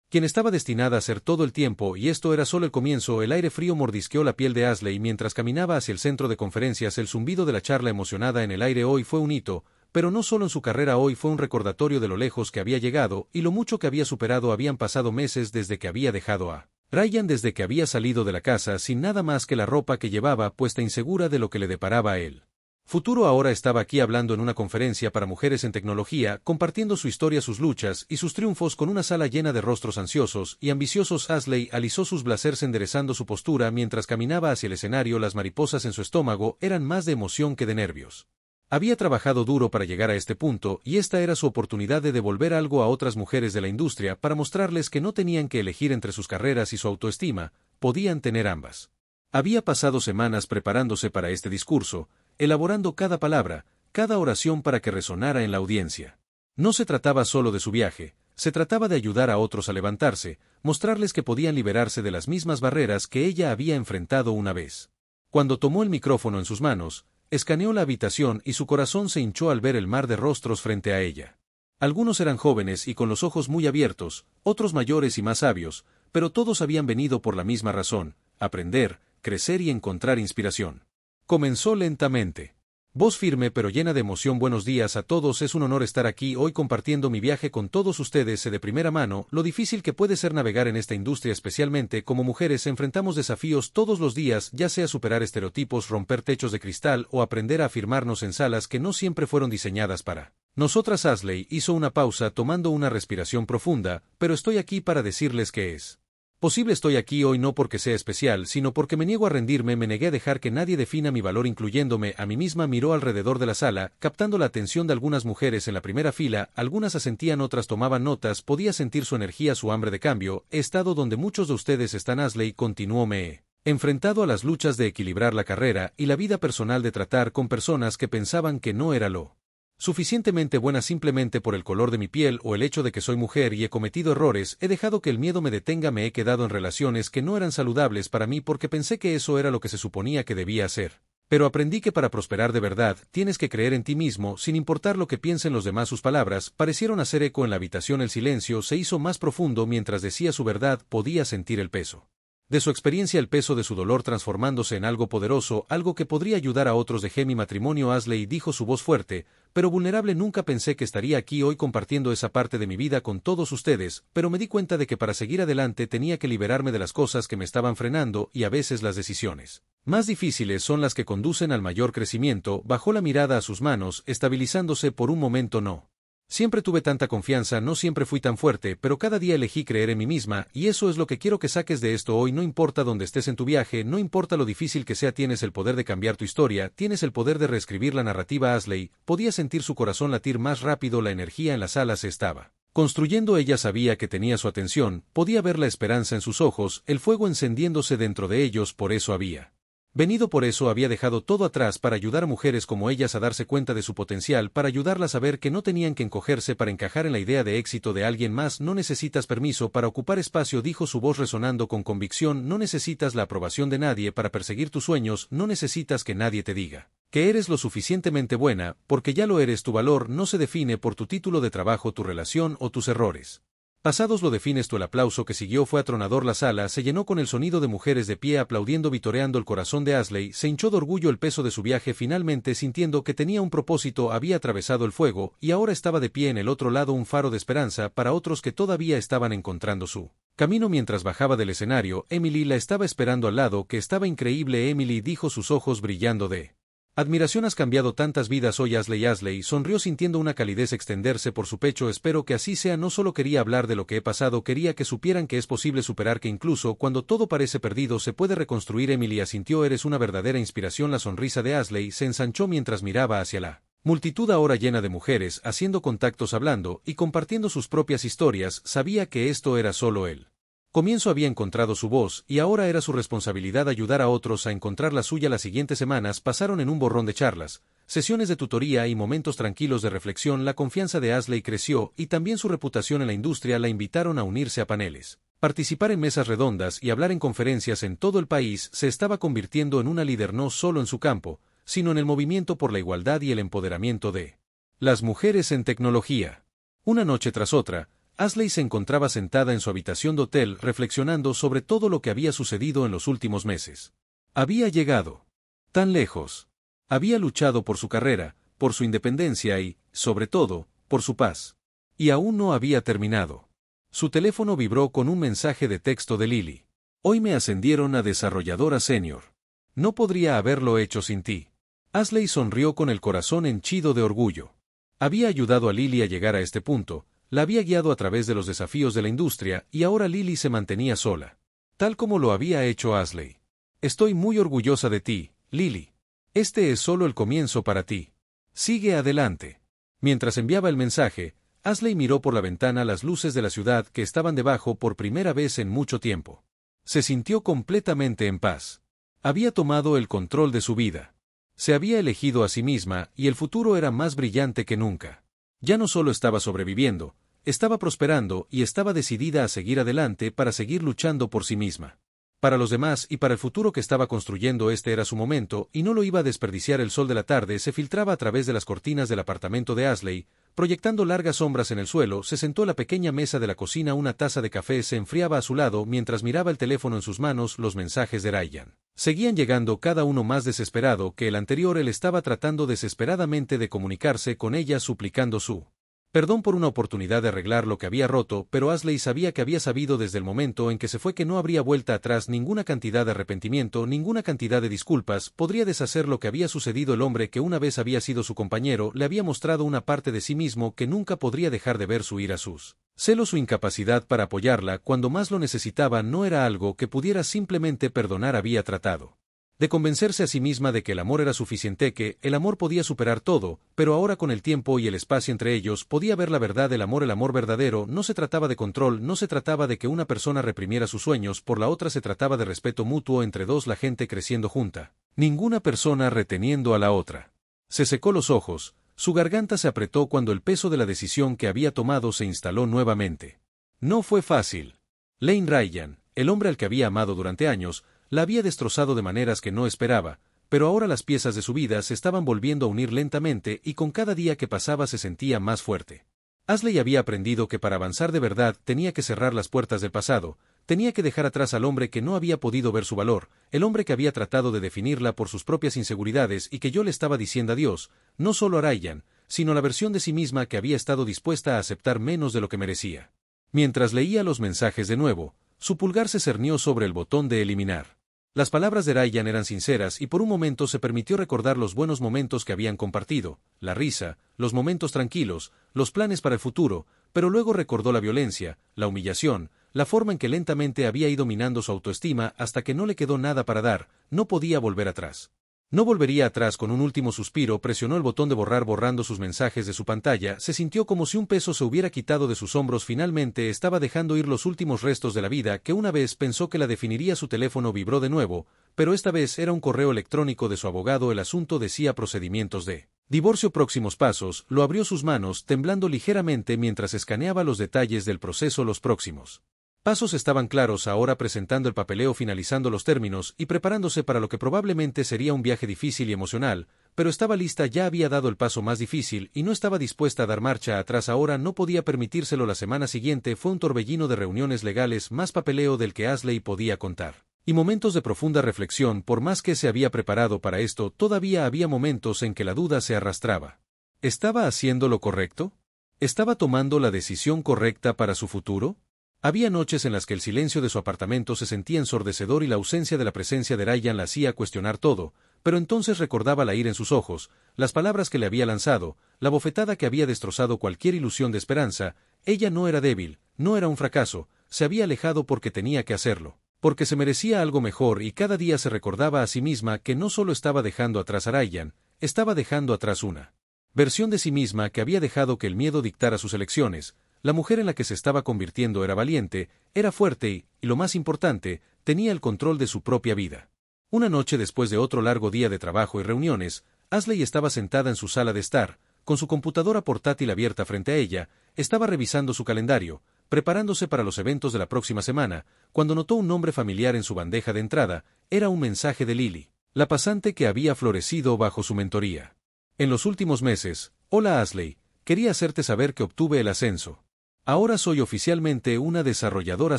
quien estaba destinada a ser todo el tiempo, y esto era solo el comienzo. El aire frío mordisqueó la piel de Ashley mientras caminaba hacia el centro de conferencias. El zumbido de la charla emocionada en el aire hoy fue un hito, pero no solo en su carrera, hoy fue un recordatorio de lo lejos que había llegado y lo mucho que había superado. Habían pasado meses desde que había dejado a Ryan, desde que había salido de la casa sin nada más que la ropa que llevaba puesta, insegura de lo que le deparaba a él. Futuro. Ahora estaba aquí hablando en una conferencia para mujeres en tecnología, compartiendo su historia, sus luchas y sus triunfos con una sala llena de rostros ansiosos y ambiciosos. Ashley alisó sus blazers enderezando su postura mientras caminaba hacia el escenario. Las mariposas en su estómago eran más de emoción que de nervios. Había trabajado duro para llegar a este punto y esta era su oportunidad de devolver algo a otras mujeres de la industria, para mostrarles que no tenían que elegir entre sus carreras y su autoestima, podían tener ambas. Había pasado semanas preparándose para este discurso, elaborando cada palabra, cada oración para que resonara en la audiencia. No se trataba solo de su viaje, se trataba de ayudar a otros a levantarse, mostrarles que podían liberarse de las mismas barreras que ella había enfrentado una vez. Cuando tomó el micrófono en sus manos, escaneó la habitación y su corazón se hinchó al ver el mar de rostros frente a ella. Algunos eran jóvenes y con los ojos muy abiertos, otros mayores y más sabios, pero todos habían venido por la misma razón: aprender, crecer y encontrar inspiración. Comenzó lentamente. Voz firme pero llena de emoción: buenos días a todos, es un honor estar aquí hoy compartiendo mi viaje con todos ustedes. Sé de primera mano lo difícil que puede ser navegar en esta industria, especialmente como mujeres. Enfrentamos desafíos todos los días, ya sea superar estereotipos, romper techos de cristal o aprender a afirmarnos en salas que no siempre fueron diseñadas para nosotras. Ashley hizo una pausa tomando una respiración profunda, pero estoy aquí para decirles que es posible. Estoy aquí hoy no porque sea especial, sino porque me niego a rendirme, me negué a dejar que nadie defina mi valor, incluyéndome a mí misma. Miró alrededor de la sala, captando la atención de algunas mujeres en la primera fila, algunas asentían, otras tomaban notas, podía sentir su energía, su hambre de cambio. He estado donde muchos de ustedes están, Ashley continuó, me he enfrentado a las luchas de equilibrar la carrera y la vida personal, de tratar con personas que pensaban que no era lo suficientemente buena simplemente por el color de mi piel o el hecho de que soy mujer, y he cometido errores, he dejado que el miedo me detenga, me he quedado en relaciones que no eran saludables para mí porque pensé que eso era lo que se suponía que debía hacer. Pero aprendí que para prosperar de verdad, tienes que creer en ti mismo, sin importar lo que piensen los demás. Sus palabras parecieron hacer eco en la habitación, el silencio se hizo más profundo mientras decía su verdad, podía sentir el peso de su experiencia, el peso de su dolor transformándose en algo poderoso, algo que podría ayudar a otros. Dejé mi matrimonio, Ashley dijo, su voz fuerte, pero vulnerable. Nunca pensé que estaría aquí hoy compartiendo esa parte de mi vida con todos ustedes, pero me di cuenta de que para seguir adelante tenía que liberarme de las cosas que me estaban frenando, y a veces las decisiones más difíciles son las que conducen al mayor crecimiento. Bajó la mirada a sus manos, estabilizándose por un momento. No siempre tuve tanta confianza, no siempre fui tan fuerte, pero cada día elegí creer en mí misma, y eso es lo que quiero que saques de esto hoy. No importa dónde estés en tu viaje, no importa lo difícil que sea, tienes el poder de cambiar tu historia, tienes el poder de reescribir la narrativa. Ashley podía sentir su corazón latir más rápido, la energía en la sala se estaba construyendo. Ella sabía que tenía su atención, podía ver la esperanza en sus ojos, el fuego encendiéndose dentro de ellos. Por eso había venido, por eso había dejado todo atrás, para ayudar a mujeres como ellas a darse cuenta de su potencial, para ayudarlas a ver que no tenían que encogerse para encajar en la idea de éxito de alguien más. No necesitas permiso para ocupar espacio, dijo su voz resonando con convicción, no necesitas la aprobación de nadie para perseguir tus sueños, no necesitas que nadie te diga que eres lo suficientemente buena, porque ya lo eres. Tu valor no se define por tu título de trabajo, tu relación o tus errores. Pasados lo defines tú. El aplauso que siguió fue atronador. La sala se llenó con el sonido de mujeres de pie aplaudiendo, vitoreando. El corazón de Ashley se hinchó de orgullo. El peso de su viaje, finalmente sintiendo que tenía un propósito, había atravesado el fuego, y ahora estaba de pie en el otro lado, un faro de esperanza para otros que todavía estaban encontrando su camino. Mientras bajaba del escenario, Emily la estaba esperando al lado. Que estaba increíble, Emily, dijo, sus ojos brillando de admiración. Has cambiado tantas vidas hoy, Ashley. Ashley sonrió sintiendo una calidez extenderse por su pecho. Espero que así sea. No solo quería hablar de lo que he pasado, quería que supieran que es posible superar, que incluso cuando todo parece perdido se puede reconstruir. Emily asintió. Eres una verdadera inspiración. La sonrisa de Ashley se ensanchó mientras miraba hacia la multitud ahora llena de mujeres, haciendo contactos, hablando y compartiendo sus propias historias. Sabía que esto era solo él comienzo. Había encontrado su voz, y ahora era su responsabilidad ayudar a otros a encontrar la suya. Las siguientes semanas pasaron en un borrón de charlas, sesiones de tutoría y momentos tranquilos de reflexión. La confianza de Ashley creció, y también su reputación en la industria. La invitaron a unirse a paneles, participar en mesas redondas y hablar en conferencias en todo el país. Se estaba convirtiendo en una líder no solo en su campo, sino en el movimiento por la igualdad y el empoderamiento de las mujeres en tecnología. Una noche tras otra, Ashley se encontraba sentada en su habitación de hotel reflexionando sobre todo lo que había sucedido en los últimos meses. Había llegado tan lejos. Había luchado por su carrera, por su independencia y, sobre todo, por su paz. Y aún no había terminado. Su teléfono vibró con un mensaje de texto de Lily. Hoy me ascendieron a desarrolladora senior. No podría haberlo hecho sin ti. Ashley sonrió con el corazón henchido de orgullo. Había ayudado a Lily a llegar a este punto. La había guiado a través de los desafíos de la industria, y ahora Lily se mantenía sola, tal como lo había hecho Ashley. Estoy muy orgullosa de ti, Lily. Este es solo el comienzo para ti. Sigue adelante. Mientras enviaba el mensaje, Ashley miró por la ventana las luces de la ciudad que estaban debajo por primera vez en mucho tiempo. Se sintió completamente en paz. Había tomado el control de su vida. Se había elegido a sí misma, y el futuro era más brillante que nunca. Ya no solo estaba sobreviviendo, estaba prosperando y estaba decidida a seguir adelante para seguir luchando por sí misma. Para los demás y para el futuro que estaba construyendo. Este era su momento y no lo iba a desperdiciar. El sol de la tarde se filtraba a través de las cortinas del apartamento de Ashley, proyectando largas sombras en el suelo. Se sentó a la pequeña mesa de la cocina. Una taza de café se enfriaba a su lado mientras miraba el teléfono en sus manos. Los mensajes de Ryan seguían llegando, cada uno más desesperado que el anterior. Él estaba tratando desesperadamente de comunicarse con ella, suplicando su perdón por una oportunidad de arreglar lo que había roto, pero Ashley sabía que había sabido desde el momento en que se fue que no habría vuelta atrás. Ninguna cantidad de arrepentimiento, ninguna cantidad de disculpas podría deshacer lo que había sucedido. El hombre que una vez había sido su compañero le había mostrado una parte de sí mismo que nunca podría dejar de ver. Su ira, sus celos, su incapacidad para apoyarla cuando más lo necesitaba no era algo que pudiera simplemente perdonar. Había tratado de convencerse a sí misma de que el amor era suficiente, que el amor podía superar todo, pero ahora con el tiempo y el espacio entre ellos podía ver la verdad. El amor verdadero, no se trataba de control, no se trataba de que una persona reprimiera sus sueños por la otra, se trataba de respeto mutuo entre dos, la gente creciendo junta, ninguna persona reteniendo a la otra. Se secó los ojos, su garganta se apretó cuando el peso de la decisión que había tomado se instaló nuevamente. No fue fácil. Lane Ryan, el hombre al que había amado durante años, la había destrozado de maneras que no esperaba, pero ahora las piezas de su vida se estaban volviendo a unir lentamente y con cada día que pasaba se sentía más fuerte. Ashley había aprendido que para avanzar de verdad tenía que cerrar las puertas del pasado, tenía que dejar atrás al hombre que no había podido ver su valor, el hombre que había tratado de definirla por sus propias inseguridades y que yo le estaba diciendo adiós, no solo a Ryan, sino la versión de sí misma que había estado dispuesta a aceptar menos de lo que merecía. Mientras leía los mensajes de nuevo, su pulgar se cernió sobre el botón de eliminar. Las palabras de Ryan eran sinceras y por un momento se permitió recordar los buenos momentos que habían compartido, la risa, los momentos tranquilos, los planes para el futuro, pero luego recordó la violencia, la humillación, la forma en que lentamente había ido minando su autoestima hasta que no le quedó nada para dar. No podía volver atrás. No volvería atrás. Con un último suspiro presionó el botón de borrar, borrando sus mensajes de su pantalla. Se sintió como si un peso se hubiera quitado de sus hombros. Finalmente estaba dejando ir los últimos restos de la vida que una vez pensó que la definiría. Su teléfono vibró de nuevo, pero esta vez era un correo electrónico de su abogado. El asunto decía procedimientos de divorcio, próximos pasos. Lo abrió, sus manos temblando ligeramente mientras escaneaba los detalles del proceso. Los próximos Pasos estaban claros ahora, presentando el papeleo, finalizando los términos y preparándose para lo que probablemente sería un viaje difícil y emocional, pero estaba lista, ya había dado el paso más difícil y no estaba dispuesta a dar marcha atrás ahora, no podía permitírselo. La semana siguiente fue un torbellino de reuniones legales, más papeleo del que Ashley podía contar, y momentos de profunda reflexión. Por más que se había preparado para esto, todavía había momentos en que la duda se arrastraba. ¿Estaba haciendo lo correcto? ¿Estaba tomando la decisión correcta para su futuro? Había noches en las que el silencio de su apartamento se sentía ensordecedor y la ausencia de la presencia de Ryan la hacía cuestionar todo, pero entonces recordaba la ira en sus ojos, las palabras que le había lanzado, la bofetada que había destrozado cualquier ilusión de esperanza. Ella no era débil, no era un fracaso, se había alejado porque tenía que hacerlo, porque se merecía algo mejor, y cada día se recordaba a sí misma que no solo estaba dejando atrás a Ryan, estaba dejando atrás una versión de sí misma que había dejado que el miedo dictara sus elecciones. La mujer en la que se estaba convirtiendo era valiente, era fuerte y, lo más importante, tenía el control de su propia vida. Una noche, después de otro largo día de trabajo y reuniones, Ashley estaba sentada en su sala de estar, con su computadora portátil abierta frente a ella. Estaba revisando su calendario, preparándose para los eventos de la próxima semana, cuando notó un nombre familiar en su bandeja de entrada. Era un mensaje de Lily, la pasante que había florecido bajo su mentoría en los últimos meses. Hola Ashley, quería hacerte saber que obtuve el ascenso. Ahora soy oficialmente una desarrolladora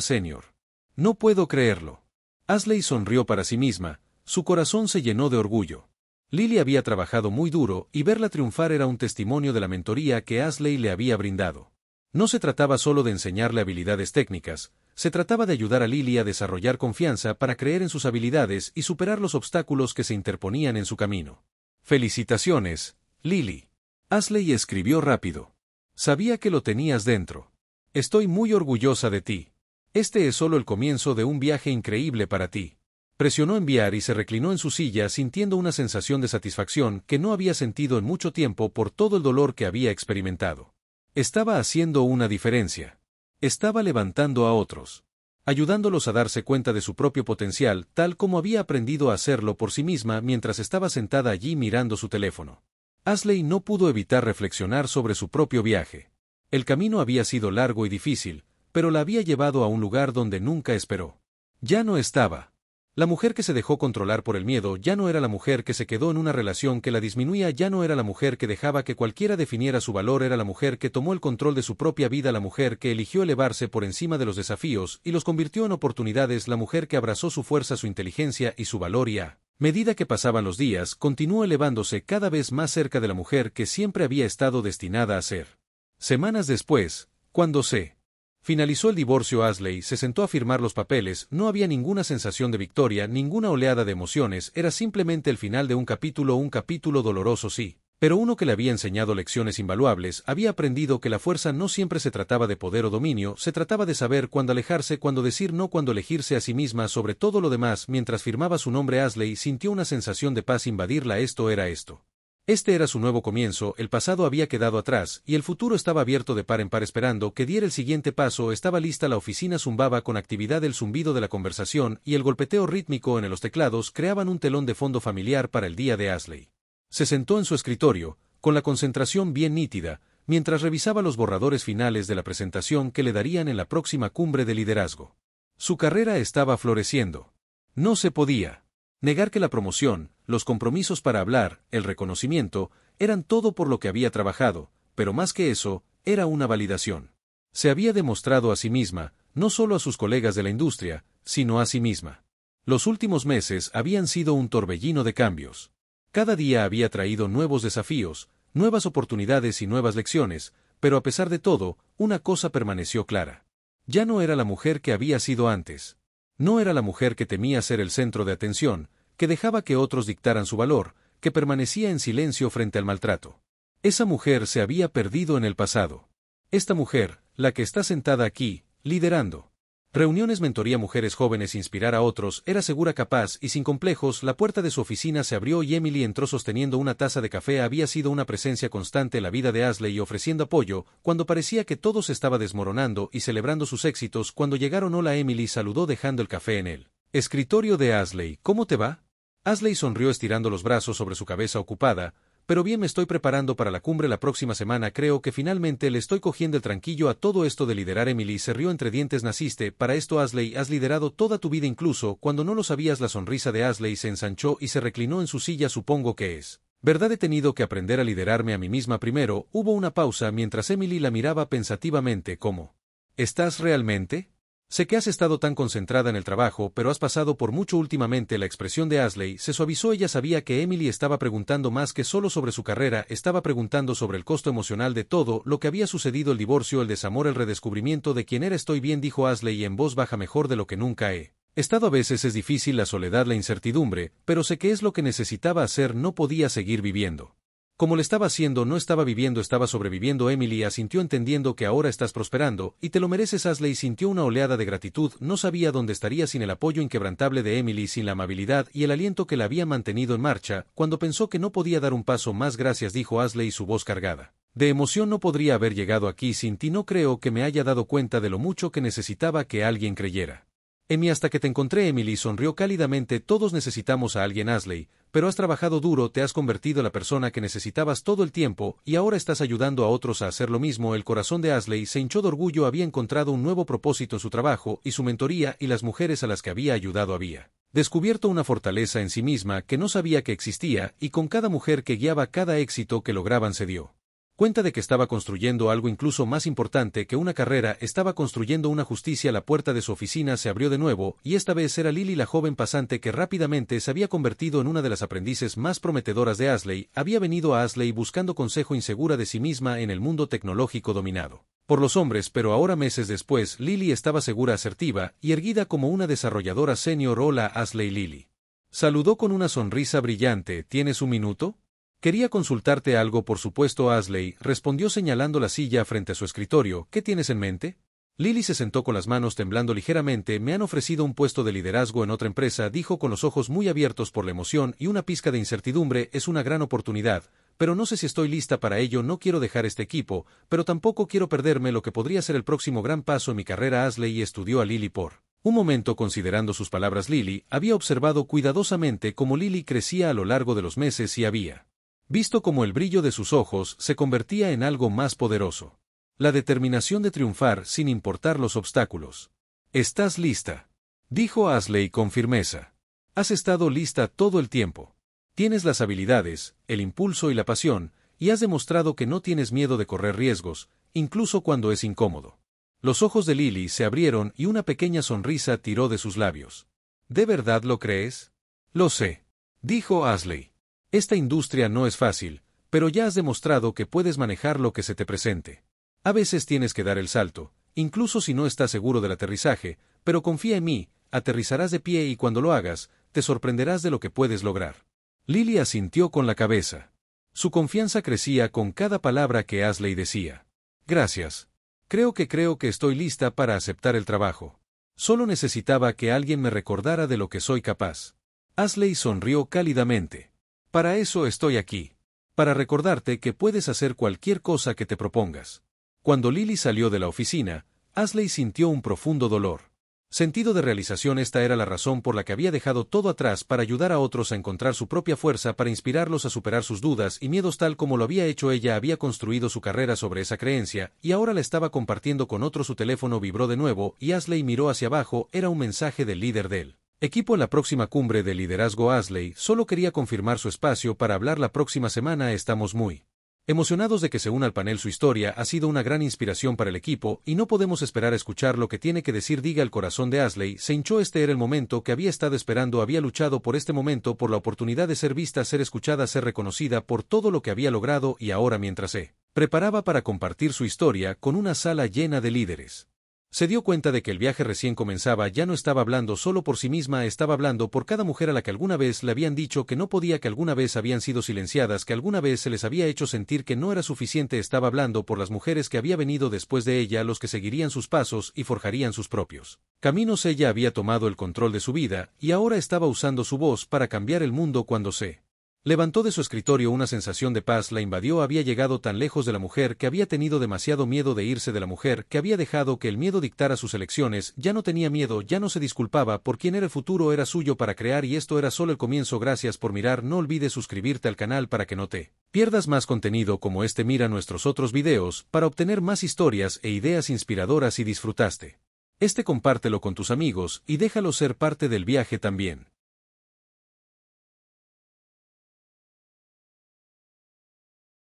senior. No puedo creerlo. Ashley sonrió para sí misma, su corazón se llenó de orgullo. Lily había trabajado muy duro y verla triunfar era un testimonio de la mentoría que Ashley le había brindado. No se trataba solo de enseñarle habilidades técnicas, se trataba de ayudar a Lily a desarrollar confianza para creer en sus habilidades y superar los obstáculos que se interponían en su camino. Felicitaciones, Lily. Ashley escribió rápido. Sabía que lo tenías dentro. Estoy muy orgullosa de ti. Este es solo el comienzo de un viaje increíble para ti. Presionó enviar y se reclinó en su silla sintiendo una sensación de satisfacción que no había sentido en mucho tiempo por todo el dolor que había experimentado. Estaba haciendo una diferencia. Estaba levantando a otros, ayudándolos a darse cuenta de su propio potencial, tal como había aprendido a hacerlo por sí misma mientras estaba sentada allí mirando su teléfono. Ashley no pudo evitar reflexionar sobre su propio viaje. El camino había sido largo y difícil, pero la había llevado a un lugar donde nunca esperó. Ya no estaba. La mujer que se dejó controlar por el miedo ya no era la mujer que se quedó en una relación que la disminuía, ya no era la mujer que dejaba que cualquiera definiera su valor, era la mujer que tomó el control de su propia vida, la mujer que eligió elevarse por encima de los desafíos y los convirtió en oportunidades, la mujer que abrazó su fuerza, su inteligencia y su valor y a medida que pasaban los días, continuó elevándose cada vez más cerca de la mujer que siempre había estado destinada a ser. Semanas después, cuando se finalizó el divorcio, Ashley se sentó a firmar los papeles. No había ninguna sensación de victoria, ninguna oleada de emociones, era simplemente el final de un capítulo doloroso sí, pero uno que le había enseñado lecciones invaluables. Había aprendido que la fuerza no siempre se trataba de poder o dominio, se trataba de saber cuándo alejarse, cuándo decir no, cuándo elegirse a sí misma sobre todo lo demás. Mientras firmaba su nombre, Ashley sintió una sensación de paz invadirla. Esto era esto. Este era su nuevo comienzo, el pasado había quedado atrás, y el futuro estaba abierto de par en par esperando que diera el siguiente paso. Estaba lista, la oficina zumbaba con actividad, el zumbido de la conversación y el golpeteo rítmico en los teclados creaban un telón de fondo familiar para el día de Ashley. Se sentó en su escritorio, con la concentración bien nítida, mientras revisaba los borradores finales de la presentación que le darían en la próxima cumbre de liderazgo. Su carrera estaba floreciendo. No se podía negar que la promoción, los compromisos para hablar, el reconocimiento, eran todo por lo que había trabajado, pero más que eso, era una validación. Se había demostrado a sí misma, no solo a sus colegas de la industria, sino a sí misma. Los últimos meses habían sido un torbellino de cambios. Cada día había traído nuevos desafíos, nuevas oportunidades y nuevas lecciones, pero a pesar de todo, una cosa permaneció clara. Ya no era la mujer que había sido antes. No era la mujer que temía ser el centro de atención, que dejaba que otros dictaran su valor, que permanecía en silencio frente al maltrato. Esa mujer se había perdido en el pasado. Esta mujer, la que está sentada aquí, liderando reuniones, mentoría mujeres jóvenes, inspirar a otros, era segura, capaz y sin complejos. La puerta de su oficina se abrió y Emily entró sosteniendo una taza de café. Había sido una presencia constante en la vida de Ashley y ofreciendo apoyo cuando parecía que todo se estaba desmoronando y celebrando sus éxitos. Cuando llegaron, hola, Emily saludó dejando el café en el escritorio de Ashley. ¿Cómo te va? Ashley sonrió estirando los brazos sobre su cabeza ocupada, pero bien me estoy preparando para la cumbre la próxima semana. Creo que finalmente le estoy cogiendo el tranquillo a todo esto de liderar. Emily se rió entre dientes. Naciste para esto, Ashley, has liderado toda tu vida incluso cuando no lo sabías. La sonrisa de Ashley se ensanchó y se reclinó en su silla. Supongo que es verdad, he tenido que aprender a liderarme a mí misma primero. Hubo una pausa mientras Emily la miraba pensativamente. ¿Cómo? ¿Estás realmente? Sé que has estado tan concentrada en el trabajo, pero has pasado por mucho últimamente. La expresión de Ashley se suavizó. Ella sabía que Emily estaba preguntando más que solo sobre su carrera, estaba preguntando sobre el costo emocional de todo lo que había sucedido: el divorcio, el desamor, el redescubrimiento de quién era. Estoy bien, dijo Ashley en voz baja, mejor de lo que nunca he estado. A veces es difícil la soledad, la incertidumbre, pero sé que es lo que necesitaba hacer. No podía seguir viviendo como le estaba haciendo. No estaba viviendo, estaba sobreviviendo. Emily asintió, entendiendo que ahora estás prosperando, y te lo mereces. Ashley sintió una oleada de gratitud. No sabía dónde estaría sin el apoyo inquebrantable de Emily, sin la amabilidad y el aliento que la había mantenido en marcha, cuando pensó que no podía dar un paso más. Gracias, dijo Ashley, su voz cargada de emoción. No podría haber llegado aquí sin ti. No creo que me haya dado cuenta de lo mucho que necesitaba que alguien creyera en mí hasta que te encontré. Emily sonrió cálidamente. Todos necesitamos a alguien, Ashley, pero has trabajado duro, te has convertido en la persona que necesitabas todo el tiempo, y ahora estás ayudando a otros a hacer lo mismo. El corazón de Ashley se hinchó de orgullo. Había encontrado un nuevo propósito en su trabajo y su mentoría, y las mujeres a las que había ayudado. Había descubierto una fortaleza en sí misma que no sabía que existía, y con cada mujer que guiaba, cada éxito que lograban, se dio cuenta de que estaba construyendo algo incluso más importante que una carrera. Estaba construyendo una justicia. La puerta de su oficina se abrió de nuevo, y esta vez era Lily, la joven pasante que rápidamente se había convertido en una de las aprendices más prometedoras de Ashley. Había venido a Ashley buscando consejo, insegura de sí misma en el mundo tecnológico dominado por los hombres, pero ahora, meses después, Lily estaba segura, asertiva y erguida como una desarrolladora senior. Hola, Ashley. Lily saludó con una sonrisa brillante. ¿Tienes un minuto? Quería consultarte algo, por supuesto. Ashley respondió señalando la silla frente a su escritorio. ¿Qué tienes en mente? Lily se sentó con las manos temblando ligeramente. Me han ofrecido un puesto de liderazgo en otra empresa, dijo con los ojos muy abiertos por la emoción y una pizca de incertidumbre. Es una gran oportunidad, pero no sé si estoy lista para ello. No quiero dejar este equipo, pero tampoco quiero perderme lo que podría ser el próximo gran paso en mi carrera. Ashley estudió a Lily por un momento, considerando sus palabras. Lily había observado cuidadosamente cómo Lily crecía a lo largo de los meses y había visto cómo el brillo de sus ojos se convertía en algo más poderoso. La determinación de triunfar sin importar los obstáculos. ¿Estás lista?, dijo Ashley con firmeza. Has estado lista todo el tiempo. Tienes las habilidades, el impulso y la pasión, y has demostrado que no tienes miedo de correr riesgos, incluso cuando es incómodo. Los ojos de Lily se abrieron y una pequeña sonrisa tiró de sus labios. ¿De verdad lo crees? Lo sé, dijo Ashley. Esta industria no es fácil, pero ya has demostrado que puedes manejar lo que se te presente. A veces tienes que dar el salto, incluso si no estás seguro del aterrizaje, pero confía en mí, aterrizarás de pie y cuando lo hagas, te sorprenderás de lo que puedes lograr. Lily asintió con la cabeza. Su confianza crecía con cada palabra que Ashley decía. Gracias. Creo que estoy lista para aceptar el trabajo. Solo necesitaba que alguien me recordara de lo que soy capaz. Ashley sonrió cálidamente. Para eso estoy aquí. Para recordarte que puedes hacer cualquier cosa que te propongas. Cuando Lily salió de la oficina, Ashley sintió un profundo dolor. Sentido de realización. Esta era la razón por la que había dejado todo atrás para ayudar a otros a encontrar su propia fuerza, para inspirarlos a superar sus dudas y miedos tal como lo había hecho ella. Había construido su carrera sobre esa creencia, y ahora la estaba compartiendo con otros. Su teléfono vibró de nuevo, y Ashley miró hacia abajo. Era un mensaje del líder del equipo en la próxima cumbre de liderazgo. Ashley solo quería confirmar su espacio para hablar la próxima semana. Estamos muy emocionados de que se una al panel. Su historia ha sido una gran inspiración para el equipo y no podemos esperar a escuchar lo que tiene que decir. Diga. El corazón de Ashley se hinchó. Este era el momento que había estado esperando. Había luchado por este momento, por la oportunidad de ser vista, ser escuchada, ser reconocida por todo lo que había logrado, y ahora, mientras se preparaba para compartir su historia con una sala llena de líderes, se dio cuenta de que el viaje recién comenzaba. Ya no estaba hablando solo por sí misma, estaba hablando por cada mujer a la que alguna vez le habían dicho que no podía, que alguna vez habían sido silenciadas, que alguna vez se les había hecho sentir que no era suficiente. Estaba hablando por las mujeres que había venido después de ella, los que seguirían sus pasos y forjarían sus propios caminos. Ella había tomado el control de su vida, y ahora estaba usando su voz para cambiar el mundo. Cuando se levantó de su escritorio, una sensación de paz la invadió. Había llegado tan lejos de la mujer que había tenido demasiado miedo de irse, de la mujer que había dejado que el miedo dictara sus elecciones. Ya no tenía miedo, ya no se disculpaba por quién era. El futuro era suyo para crear, y esto era solo el comienzo. Gracias por mirar. No olvides suscribirte al canal para que no te Pierdas más contenido como este, mira nuestros otros videos para obtener más historias e ideas inspiradoras. Si disfrutaste este, compártelo con tus amigos y déjalo ser parte del viaje también.